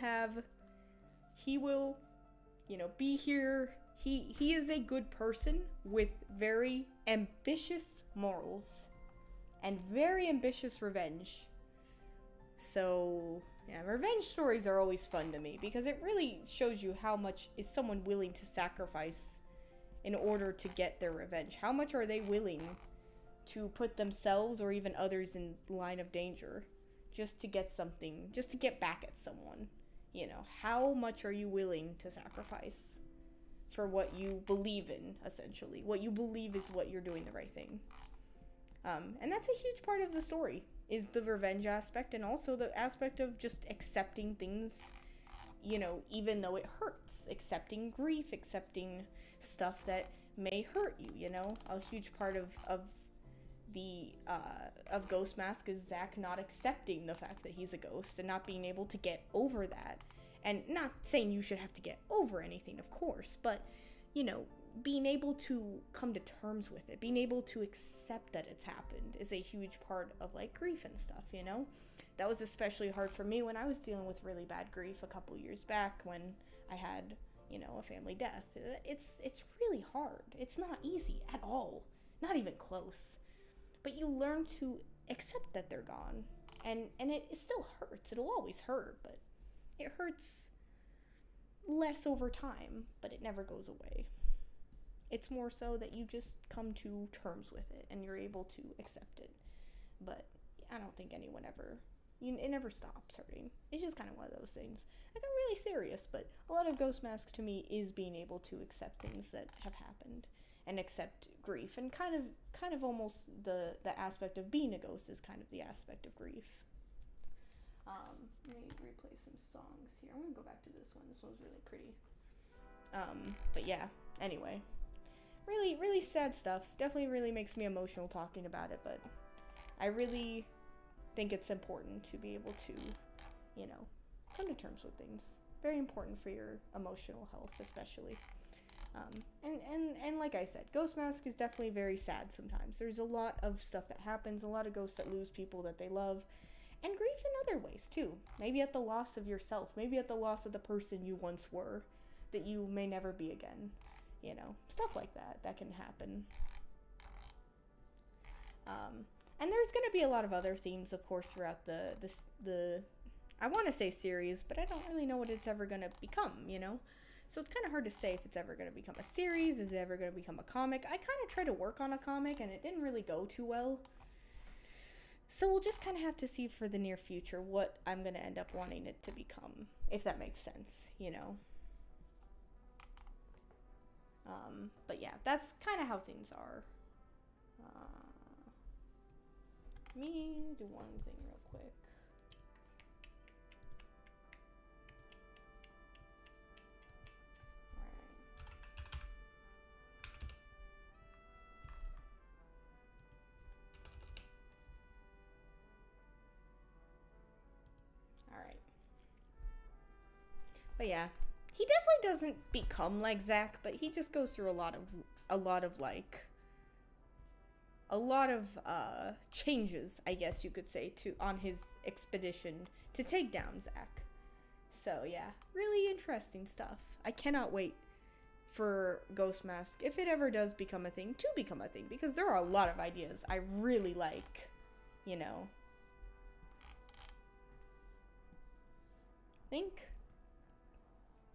you know, be here. He is a good person with very ambitious morals and very ambitious revenge. So, yeah, revenge stories are always fun to me because it really shows you how much is someone willing to sacrifice in order to get their revenge. How much are they willing to put themselves or even others in line of danger just to get something, just to get back at someone? You know, how much are you willing to sacrifice for what you believe in, essentially? What you believe is what you're doing the right thing. And that's a huge part of the story, is the revenge aspect, and also the aspect of just accepting things, you know, even though it hurts. Accepting grief, accepting stuff that may hurt you, you know? A huge part of Ghost Mask is Zach not accepting the fact that he's a ghost and not being able to get over that. And not saying you should have to get over anything, of course, but, you know, being able to come to terms with it, being able to accept that it's happened is a huge part of, like, grief and stuff, you know? That was especially hard for me when I was dealing with really bad grief a couple years back when I had, you know, a family death. It's really hard. It's not easy at all. Not even close. But you learn to accept that they're gone. And it still hurts. It'll always hurt, but it hurts less over time, but it never goes away. It's more so that you just come to terms with it and you're able to accept it. But I don't think anyone ever it never stops hurting. It's just kind of one of those things. I got really serious, but a lot of Ghost Mask to me is being able to accept things that have happened and accept grief, and kind of almost the aspect of being a ghost is kind of the aspect of grief. Let me replay some songs here. I'm gonna go back to this one. This one's really pretty. But yeah. Anyway, really, really sad stuff. Definitely really makes me emotional talking about it, but I really think it's important to be able to, come to terms with things. Very important for your emotional health, especially. And like I said, Ghost Mask is definitely very sad sometimes. There's a lot of stuff that happens, a lot of ghosts that lose people that they love, and grief in other ways too. Maybe at the loss of yourself, maybe at the loss of the person you once were, that you may never be again. Stuff like that can happen. And there's going to be a lot of other themes, of course, throughout the I want to say series, but I don't really know what it's ever going to become, So it's kind of hard to say if it's ever going to become a series, is it ever going to become a comic? I kind of tried to work on a comic, and it didn't really go too well. So we'll just kind of have to see for the near future what I'm going to end up wanting it to become, if that makes sense, But yeah, that's kind of how things are. Let me do one thing real quick. Alright. But yeah, he definitely doesn't become like Zack, but he just goes through a lot of changes, I guess you could say, on his expedition to take down Zack. So yeah, really interesting stuff. I cannot wait for Ghost Mask, if it ever does become a thing, to become a thing, because there are a lot of ideas I really like,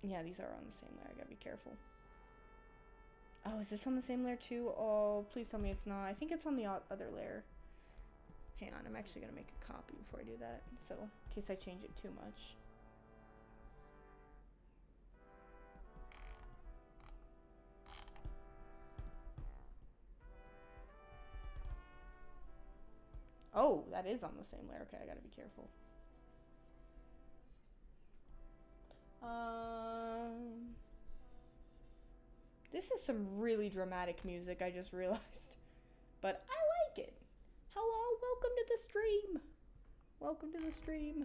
Yeah, these are on the same layer. I gotta be careful. Oh, is this on the same layer too? Oh, please tell me it's not. I think it's on the other layer. Hang on, I'm actually gonna make a copy before I do that, so in case I change it too much. Oh, that is on the same layer. Okay, I gotta be careful. This is some really dramatic music, I just realized. But I like it. Hello, welcome to the stream. Welcome to the stream.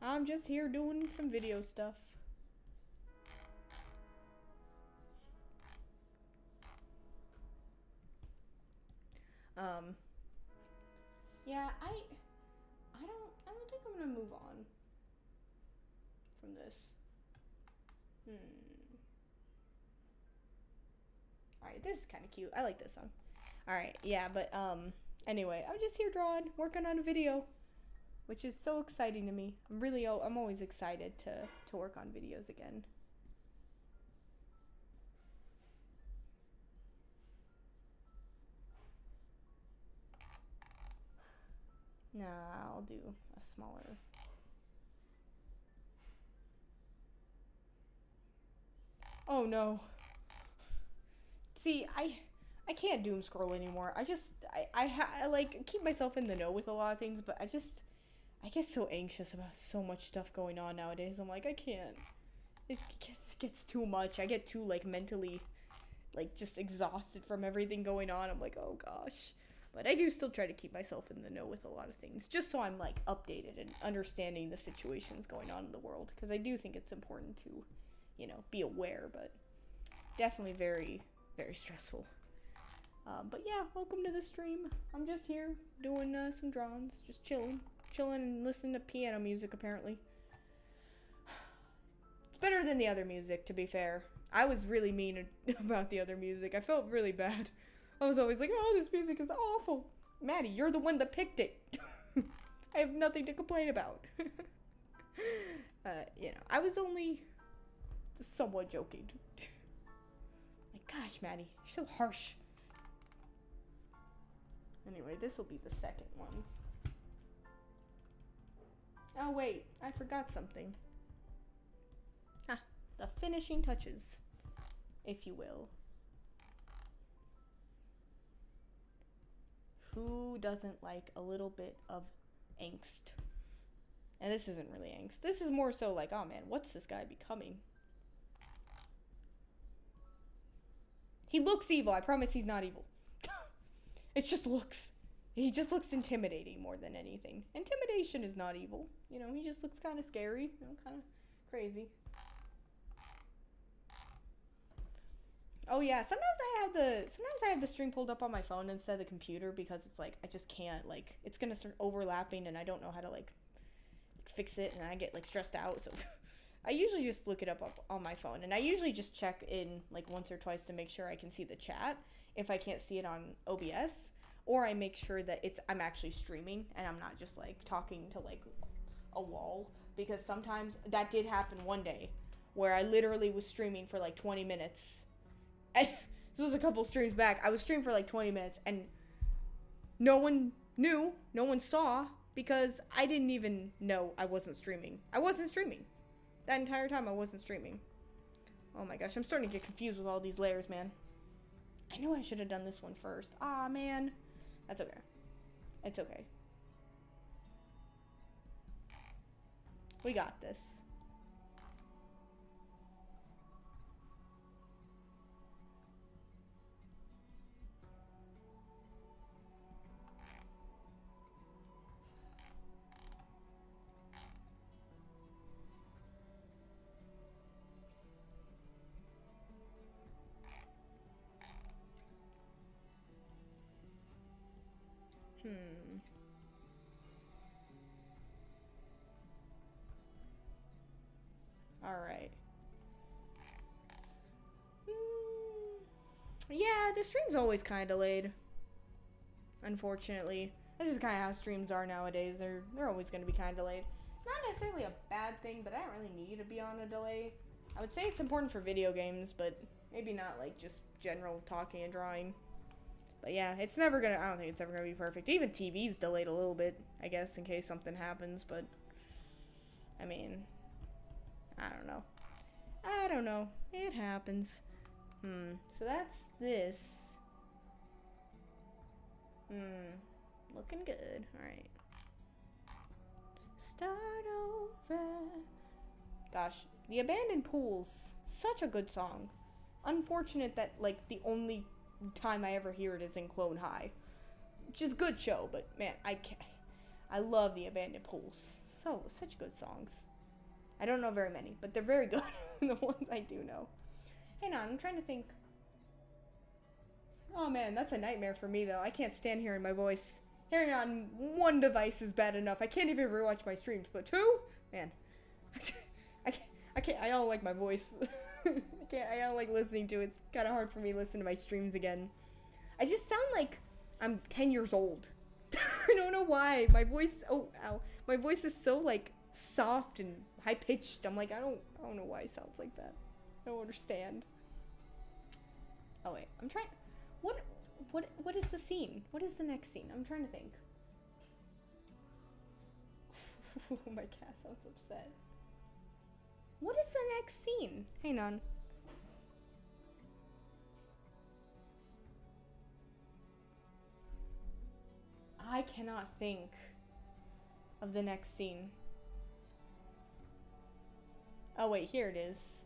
I'm just here doing some video stuff. Yeah, I don't think I'm gonna move on from this. Alright, this is kind of cute. I like this song. Alright, yeah, but, anyway, I'm just here drawing, working on a video, which is so exciting to me. I'm always excited to work on videos again. Nah, I'll do a smaller. Oh no. See, I can't doom scroll anymore. I like keep myself in the know with a lot of things, but I get so anxious about so much stuff going on nowadays. I'm like, I can't. It gets too much. I get too like mentally just exhausted from everything going on. I'm like, oh gosh. But I do still try to keep myself in the know with a lot of things, just so I'm like updated and understanding the situations going on in the world, because I do think it's important to, be aware, but definitely very, very stressful. But yeah, welcome to the stream. I'm just here doing some drawings, just chilling and listening to piano music, apparently. It's better than the other music, to be fair. I was really mean about the other music. I felt really bad. I was always like, oh, this music is awful. Maddie, you're the one that picked it. I have nothing to complain about. I was only somewhat joking. Like, gosh, Maddie, you're so harsh. Anyway, this will be the second one. Oh wait, I forgot something. Ah, the finishing touches, if you will. Who doesn't like a little bit of angst? And this isn't really angst. This is more so like, oh man, what's this guy becoming? He looks evil. I promise he's not evil. It just looks. He just looks intimidating more than anything. Intimidation is not evil. You know, he just looks kind of scary. You know, kind of crazy. Oh yeah, sometimes I have the stream pulled up on my phone instead of the computer because it's like I just can't, like, it's gonna start overlapping and I don't know how to like fix it and I get like stressed out. So I usually just look it up on my phone, and I usually just check in like once or twice to make sure I can see the chat if I can't see it on OBS, or I make sure that I'm actually streaming and I'm not just like talking to like a wall, because sometimes that did happen one day where I literally was streaming for like 20 minutes. And this was a couple streams back. I was streaming for like 20 minutes and no one knew, no one saw, because I didn't even know I wasn't streaming. I wasn't streaming. That entire time I wasn't streaming. Oh my gosh, I'm starting to get confused with all these layers, man. I knew I should have done this one first. Ah, man. That's okay. It's okay. We got this. Alright. Yeah, the stream's always kind of delayed. Unfortunately. This is kind of how streams are nowadays. They're always going to be kind of delayed. Not necessarily a bad thing, but I don't really need to be on a delay. I would say it's important for video games, but maybe not like just general talking and drawing. But yeah, I don't think it's ever gonna be perfect. Even TV's delayed a little bit, I guess, in case something happens, but I mean, I don't know. It happens. So that's this. Looking good. Alright. Start over. Gosh, The Abandoned Pools. Such a good song. Unfortunate that, like, the only time I ever hear it is in Clone High. Which is a good show, but man, I love The Abandoned Pools. Such good songs. I don't know very many, but they're very good. The ones I do know. Hang on, I'm trying to think. Oh man, that's a nightmare for me though. I can't stand hearing my voice. Hearing on one device is bad enough. I can't even rewatch my streams, but two? Man. I can't, I don't like my voice. I don't like listening to it. It's kind of hard for me to listen to my streams again. I just sound like I'm 10 years old. I don't know why. My voice, my voice is so like soft and high pitched. I'm like, I don't know why it sounds like that. I don't understand. Oh wait, I'm trying. What is the scene? What is the next scene? I'm trying to think. My cat sounds upset. What is the next scene? Hang on. I cannot think of the next scene. Oh wait, here it is.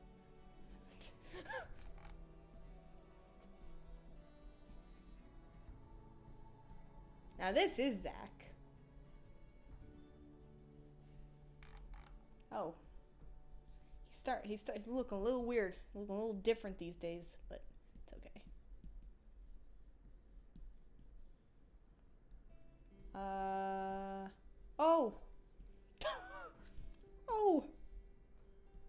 Now this is Zach. Oh. He's looking a little weird, looking a little different these days, but it's okay. Oh. Oh.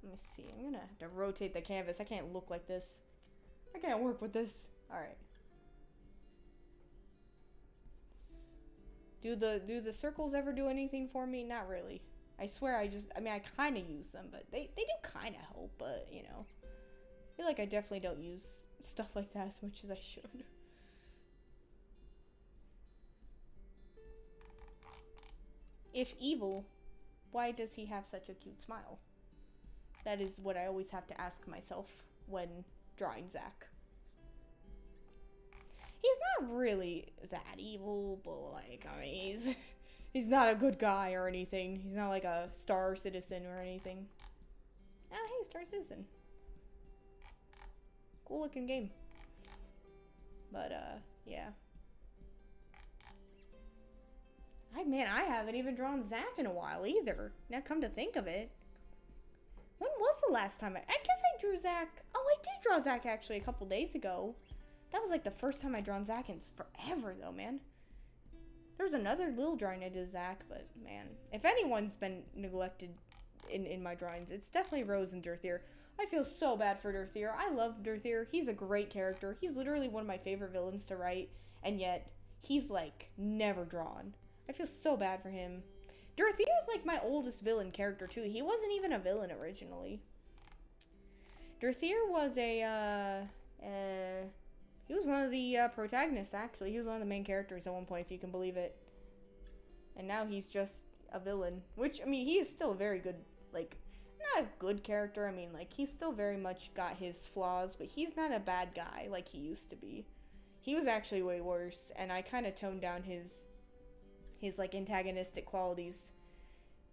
Let me see. I'm gonna have to rotate the canvas. I can't look like this. I can't work with this. All right. Do the circles ever do anything for me? Not really. I swear I kind of use them, but they do kind of help, but, you know. I feel like I definitely don't use stuff like that as much as I should. If evil why does he have such a cute smile? That is what I always have to ask myself when drawing Zack. He's not really that evil, but like, I mean, he's not a good guy or anything. He's not like a Star Citizen or anything. Oh, hey, Star Citizen. Cool looking game. But, yeah. I haven't even drawn Zack in a while either. Now, come to think of it. When was the last time I guess I drew Zack. Oh, I did draw Zack actually a couple days ago. That was like the first time I drawn Zack in forever, though, man. There was another little drawing I did Zack, but man, if anyone's been neglected in my drawings, it's definitely Rose and Dirthier. I feel so bad for Dirthier. I love Dirthier. He's a great character. He's literally one of my favorite villains to write, and yet he's like never drawn. I feel so bad for him. Dirthier's like my oldest villain character too. He wasn't even a villain originally. Dirthier was he was one of the protagonists, actually. He was one of the main characters at one point, if you can believe it. And now he's just a villain. Which, I mean, he is still a very good, like, not a good character. I mean, like, he's still very much got his flaws, but he's not a bad guy like he used to be. He was actually way worse, and I kind of toned down his like, antagonistic qualities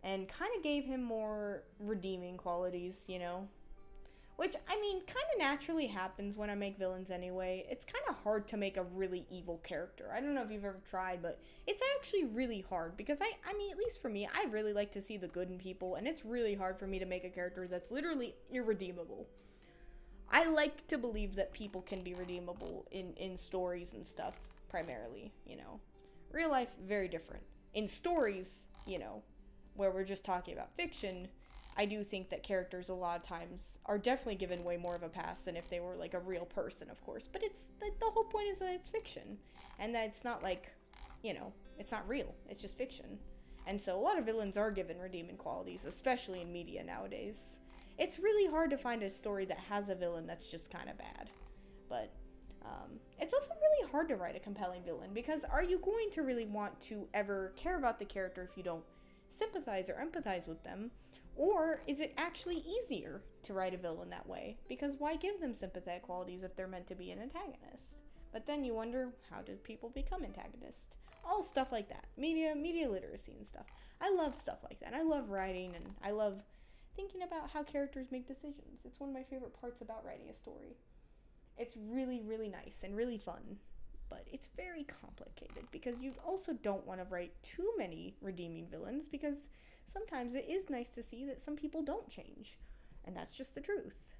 and kind of gave him more redeeming qualities, you know? Which, I mean, kind of naturally happens when I make villains anyway. It's kind of hard to make a really evil character. I don't know if you've ever tried, but it's actually really hard. Because, I mean, at least for me, I really like to see the good in people. And it's really hard for me to make a character that's literally irredeemable. I like to believe that people can be redeemable in stories and stuff, primarily, you know. Real life, very different. In stories, you know, where we're just talking about fiction, I do think that characters a lot of times are definitely given way more of a pass than if they were like a real person, of course. But it's the whole point is that it's fiction, and that it's not like, you know, it's not real. It's just fiction. And so a lot of villains are given redeeming qualities, especially in media nowadays. It's really hard to find a story that has a villain that's just kind of bad. But it's also really hard to write a compelling villain, because are you going to really want to ever care about the character if you don't sympathize or empathize with them? Or is it actually easier to write a villain that way? Because why give them sympathetic qualities if they're meant to be an antagonist? But then you wonder, how did people become antagonists? All stuff like that. Media literacy and stuff. I love stuff like that. I love writing, and I love thinking about how characters make decisions. It's one of my favorite parts about writing a story. It's really, really nice and really fun. But it's very complicated, because you also don't want to write too many redeeming villains, because sometimes it is nice to see that some people don't change. And that's just the truth.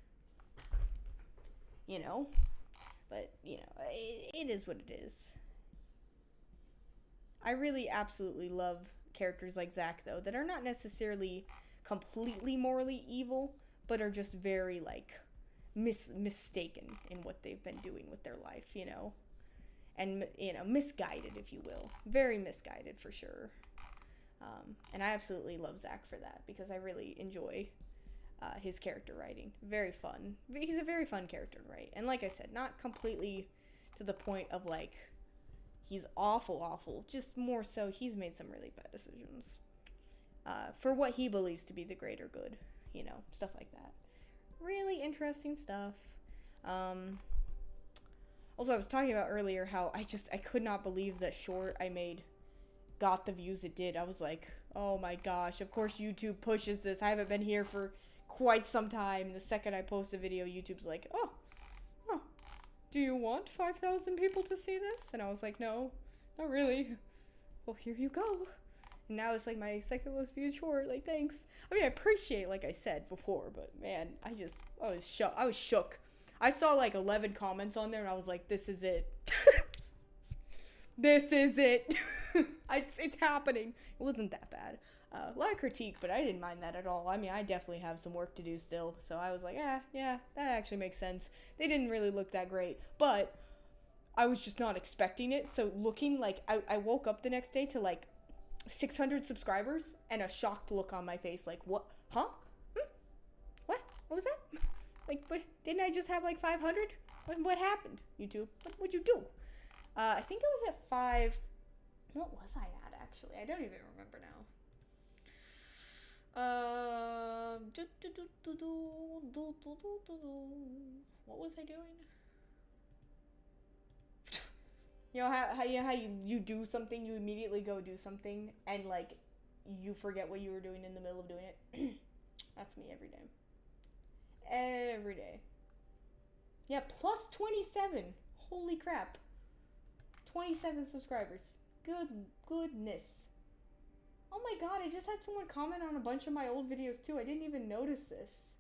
You know? But, you know, it is what it is. I really absolutely love characters like Zack, though, that are not necessarily completely morally evil, but are just very, like, mistaken in what they've been doing with their life, you know? And, you know, misguided, if you will. Very misguided, for sure. And I absolutely love Zack for that, because I really enjoy his character writing. Very fun. He's a very fun character to write. And like I said, not completely to the point of, like, he's awful. Just more so, he's made some really bad decisions. For what he believes to be the greater good. You know, stuff like that. Really interesting stuff. Also, I was talking about earlier how I could not believe that short I made got the views it did. I was like, oh my gosh, of course YouTube pushes this. I haven't been here for quite some time. The second I post a video, YouTube's like, oh, do you want 5,000 people to see this? And I was like, no, not really. Well, here you go. And now it's like my second most viewed short. Like, thanks. I mean, I appreciate, like I said before, but man, I was shook. I saw like 11 comments on there, and I was like, this is it. This is it. It's happening. It wasn't that bad. A lot of critique, but I didn't mind that at all. I mean, I definitely have some work to do still, so I was like, yeah, that actually makes sense. They didn't really look that great, but I was just not expecting it. So looking like, I woke up the next day to like 600 subscribers and a shocked look on my face, like, what? Huh? What was that? Like, what? Didn't I just have like 500? What happened, YouTube? What'd you do? I think it was at 5. What was I at, actually? I don't even remember now. What was I doing? You know how you do something, you immediately go do something, and like you forget what you were doing in the middle of doing it. That's me every day. Every day. Yeah, plus 27. Holy crap. 27 subscribers. Goodness. Oh my god, I just had someone comment on a bunch of my old videos too. I didn't even notice this.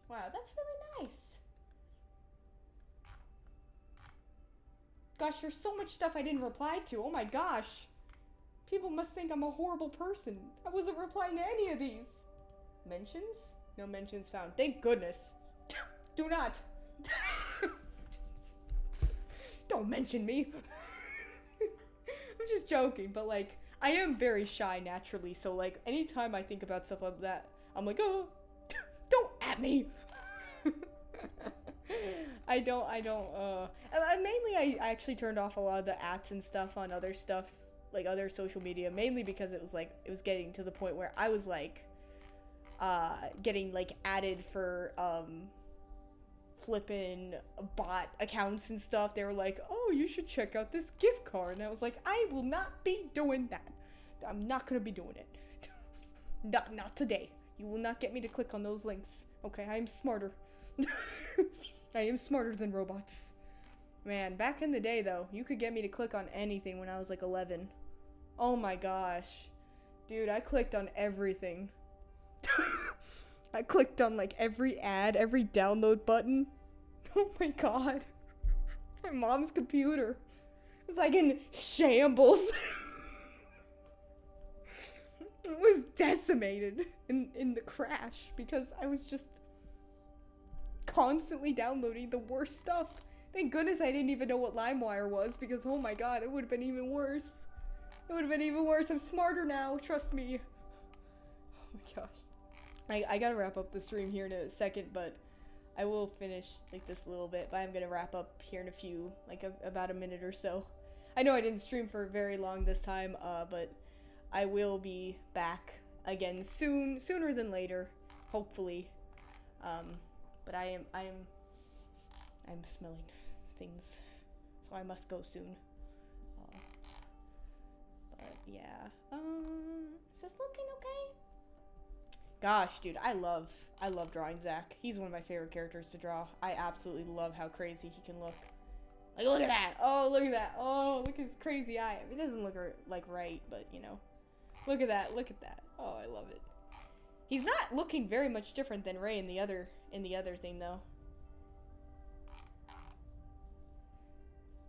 Wow, that's really nice. Gosh, there's so much stuff I didn't reply to. Oh my gosh. People must think I'm a horrible person. I wasn't replying to any of these. Mentions? No mentions found. Thank goodness. Do not. Don't mention me. I'm just joking, but like, I am very shy naturally, so like, anytime I think about stuff like that, I'm like, oh, don't at me. Mainly I actually turned off a lot of the ads and stuff on other stuff, like other social media, mainly because it was getting to the point where I was like, getting like added for, flipping bot accounts and stuff. They were like, oh, you should check out this gift card. And I was like, I will not be doing that. I'm not gonna be doing it. Not today. You will not get me to click on those links. Okay, I am smarter. I am smarter than robots. Man, back in the day though, you could get me to click on anything when I was like 11. Oh my gosh. Dude, I clicked on everything. I clicked on like every ad, every download button. Oh my god. My mom's computer was like in shambles. It was decimated in the crash because I was just constantly downloading the worst stuff. Thank goodness I didn't even know what LimeWire was, because oh my god, it would have been even worse. It would have been even worse. I'm smarter now, trust me. Oh my gosh. I gotta wrap up the stream here in a second, but I will finish like this a little bit, but I'm gonna wrap up here in a few, like about a minute or so. I know I didn't stream for very long this time, but I will be back again sooner than later, hopefully. But I'm smelling things, so I must go soon. But yeah, is this looking okay? Gosh, dude, I love drawing Zach. He's one of my favorite characters to draw. I absolutely love how crazy he can look. Like, look at that! Oh, look at that! Oh, look at his crazy eye. It doesn't look like right, but you know, look at that! Look at that! Oh, I love it. He's not looking very much different than Ray in the other thing, though.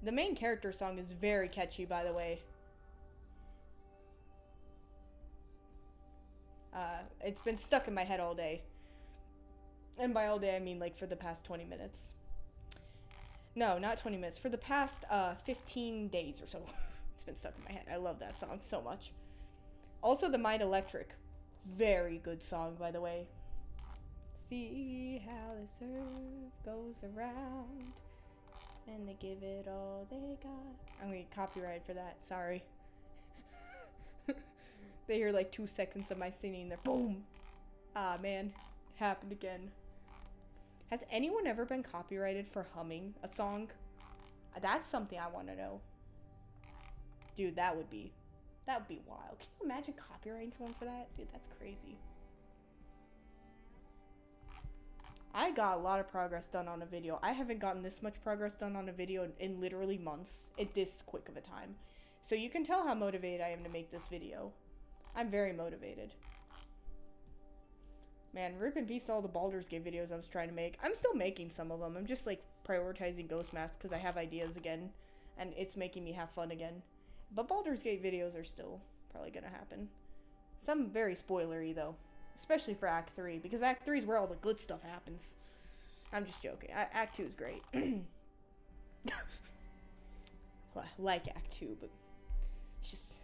The main character song is very catchy, by the way. It's been stuck in my head all day. And by all day, I mean like for the past 20 minutes. No, not 20 minutes. For the past 15 days or so. It's been stuck in my head. I love that song so much. Also, the Mind Electric. Very good song, by the way. See how this earth goes around, and they give it all they got. I'm gonna get copyrighted for that. Sorry. They hear like 2 seconds of my singing there. Boom. Ah, man. Happened again. Has anyone ever been copyrighted for humming a song? That's something I want to know. Dude, that would be wild. Can you imagine copyrighting someone for that? Dude, that's crazy. I got a lot of progress done on a video. I haven't gotten this much progress done on a video in literally months at this quick of a time. So you can tell how motivated I am to make this video. I'm very motivated. Man, rip in peace to all the Baldur's Gate videos I was trying to make. I'm still making some of them. I'm just like prioritizing Ghost Mask because I have ideas again. And it's making me have fun again. But Baldur's Gate videos are still probably gonna happen. Some very spoilery though. Especially for Act 3. Because Act 3 is where all the good stuff happens. I'm just joking. Act 2 is great. Well, I like Act 2, but it's just...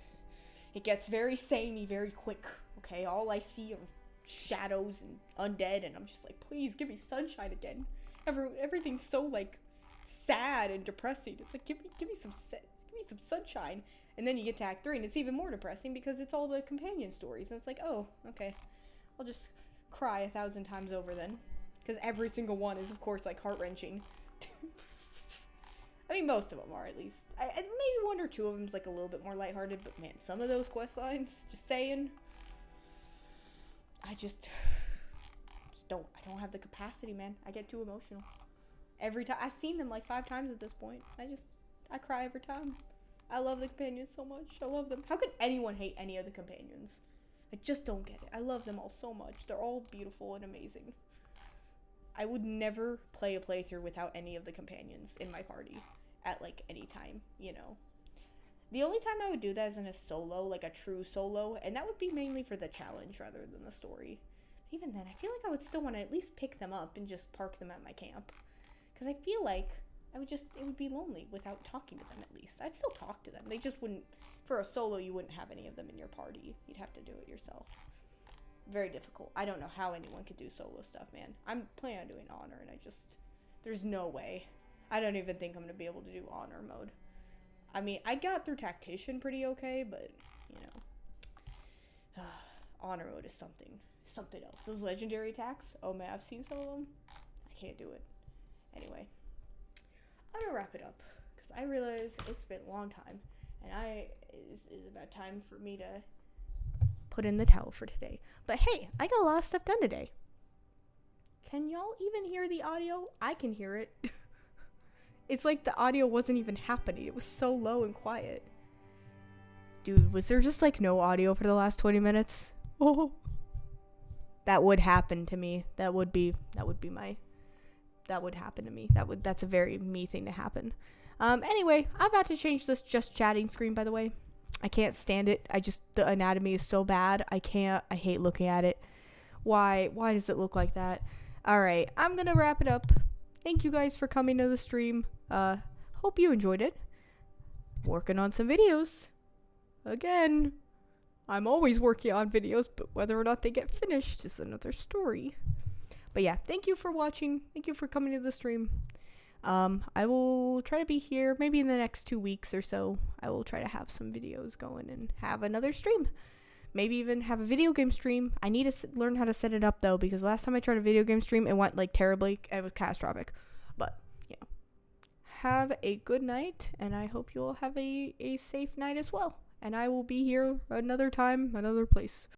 It gets very samey very quick, okay? All I see are shadows and undead, and I'm just like, please, give me sunshine again. Everything's so, like, sad and depressing. It's like, give me some sunshine. And then you get to Act 3, and it's even more depressing because it's all the companion stories. And it's like, oh, okay. I'll just cry 1,000 times over then. Because every single one is, of course, like, heart-wrenching. I mean, most of them are, at least. Maybe one or two of them's, like, a little bit more lighthearted. But, man, some of those quest lines, just saying. I don't have the capacity, man. I get too emotional. Every time. I've seen them, like, 5 times at this point. I cry every time. I love the companions so much. I love them. How could anyone hate any of the companions? I just don't get it. I love them all so much. They're all beautiful and amazing. I would never play a playthrough without any of the companions in my party at, like, any time, you know. The only time I would do that is in a solo, like a true solo, and that would be mainly for the challenge rather than the story. Even then, I feel like I would still want to at least pick them up and just park them at my camp. Because I feel like it would be lonely without talking to them at least. I'd still talk to them. They just wouldn't, for a solo, you wouldn't have any of them in your party. You'd have to do it yourself. Very difficult. I don't know how anyone could do solo stuff, man. I'm planning on doing Honor, and there's no way. I don't even think I'm going to be able to do Honor mode. I mean, I got through Tactician pretty okay, but, you know. Honor mode is something else. Those legendary attacks, oh man, I've seen some of them. I can't do it. Anyway. I'm gonna wrap it up because I realize it's been a long time, and it's about time for me to put in the towel for today. But hey, I got a lot of stuff done today. Can y'all even hear the audio? I can hear it. It's like the audio wasn't even happening. It was so low and quiet. Dude, was there just like no audio for the last 20 minutes? Oh, that would happen to me. That would happen to me. That's a very me thing to happen. Anyway, I'm about to change this just chatting screen, by the way. I can't stand it. The anatomy is so bad. I hate looking at it. Why does it look like that? Alright, I'm gonna wrap it up. Thank you guys for coming to the stream. Hope you enjoyed it. Working on some videos. Again, I'm always working on videos, but whether or not they get finished is another story. But yeah, thank you for watching. Thank you for coming to the stream. I will try to be here maybe in the next 2 weeks or so. I will try to have some videos going and have another stream. Maybe even have a video game stream. I need to learn how to set it up though, because last time I tried a video game stream, it went like terribly and it was catastrophic. But, you know, have a good night, and I hope you all have a safe night as well. And I will be here another time, another place.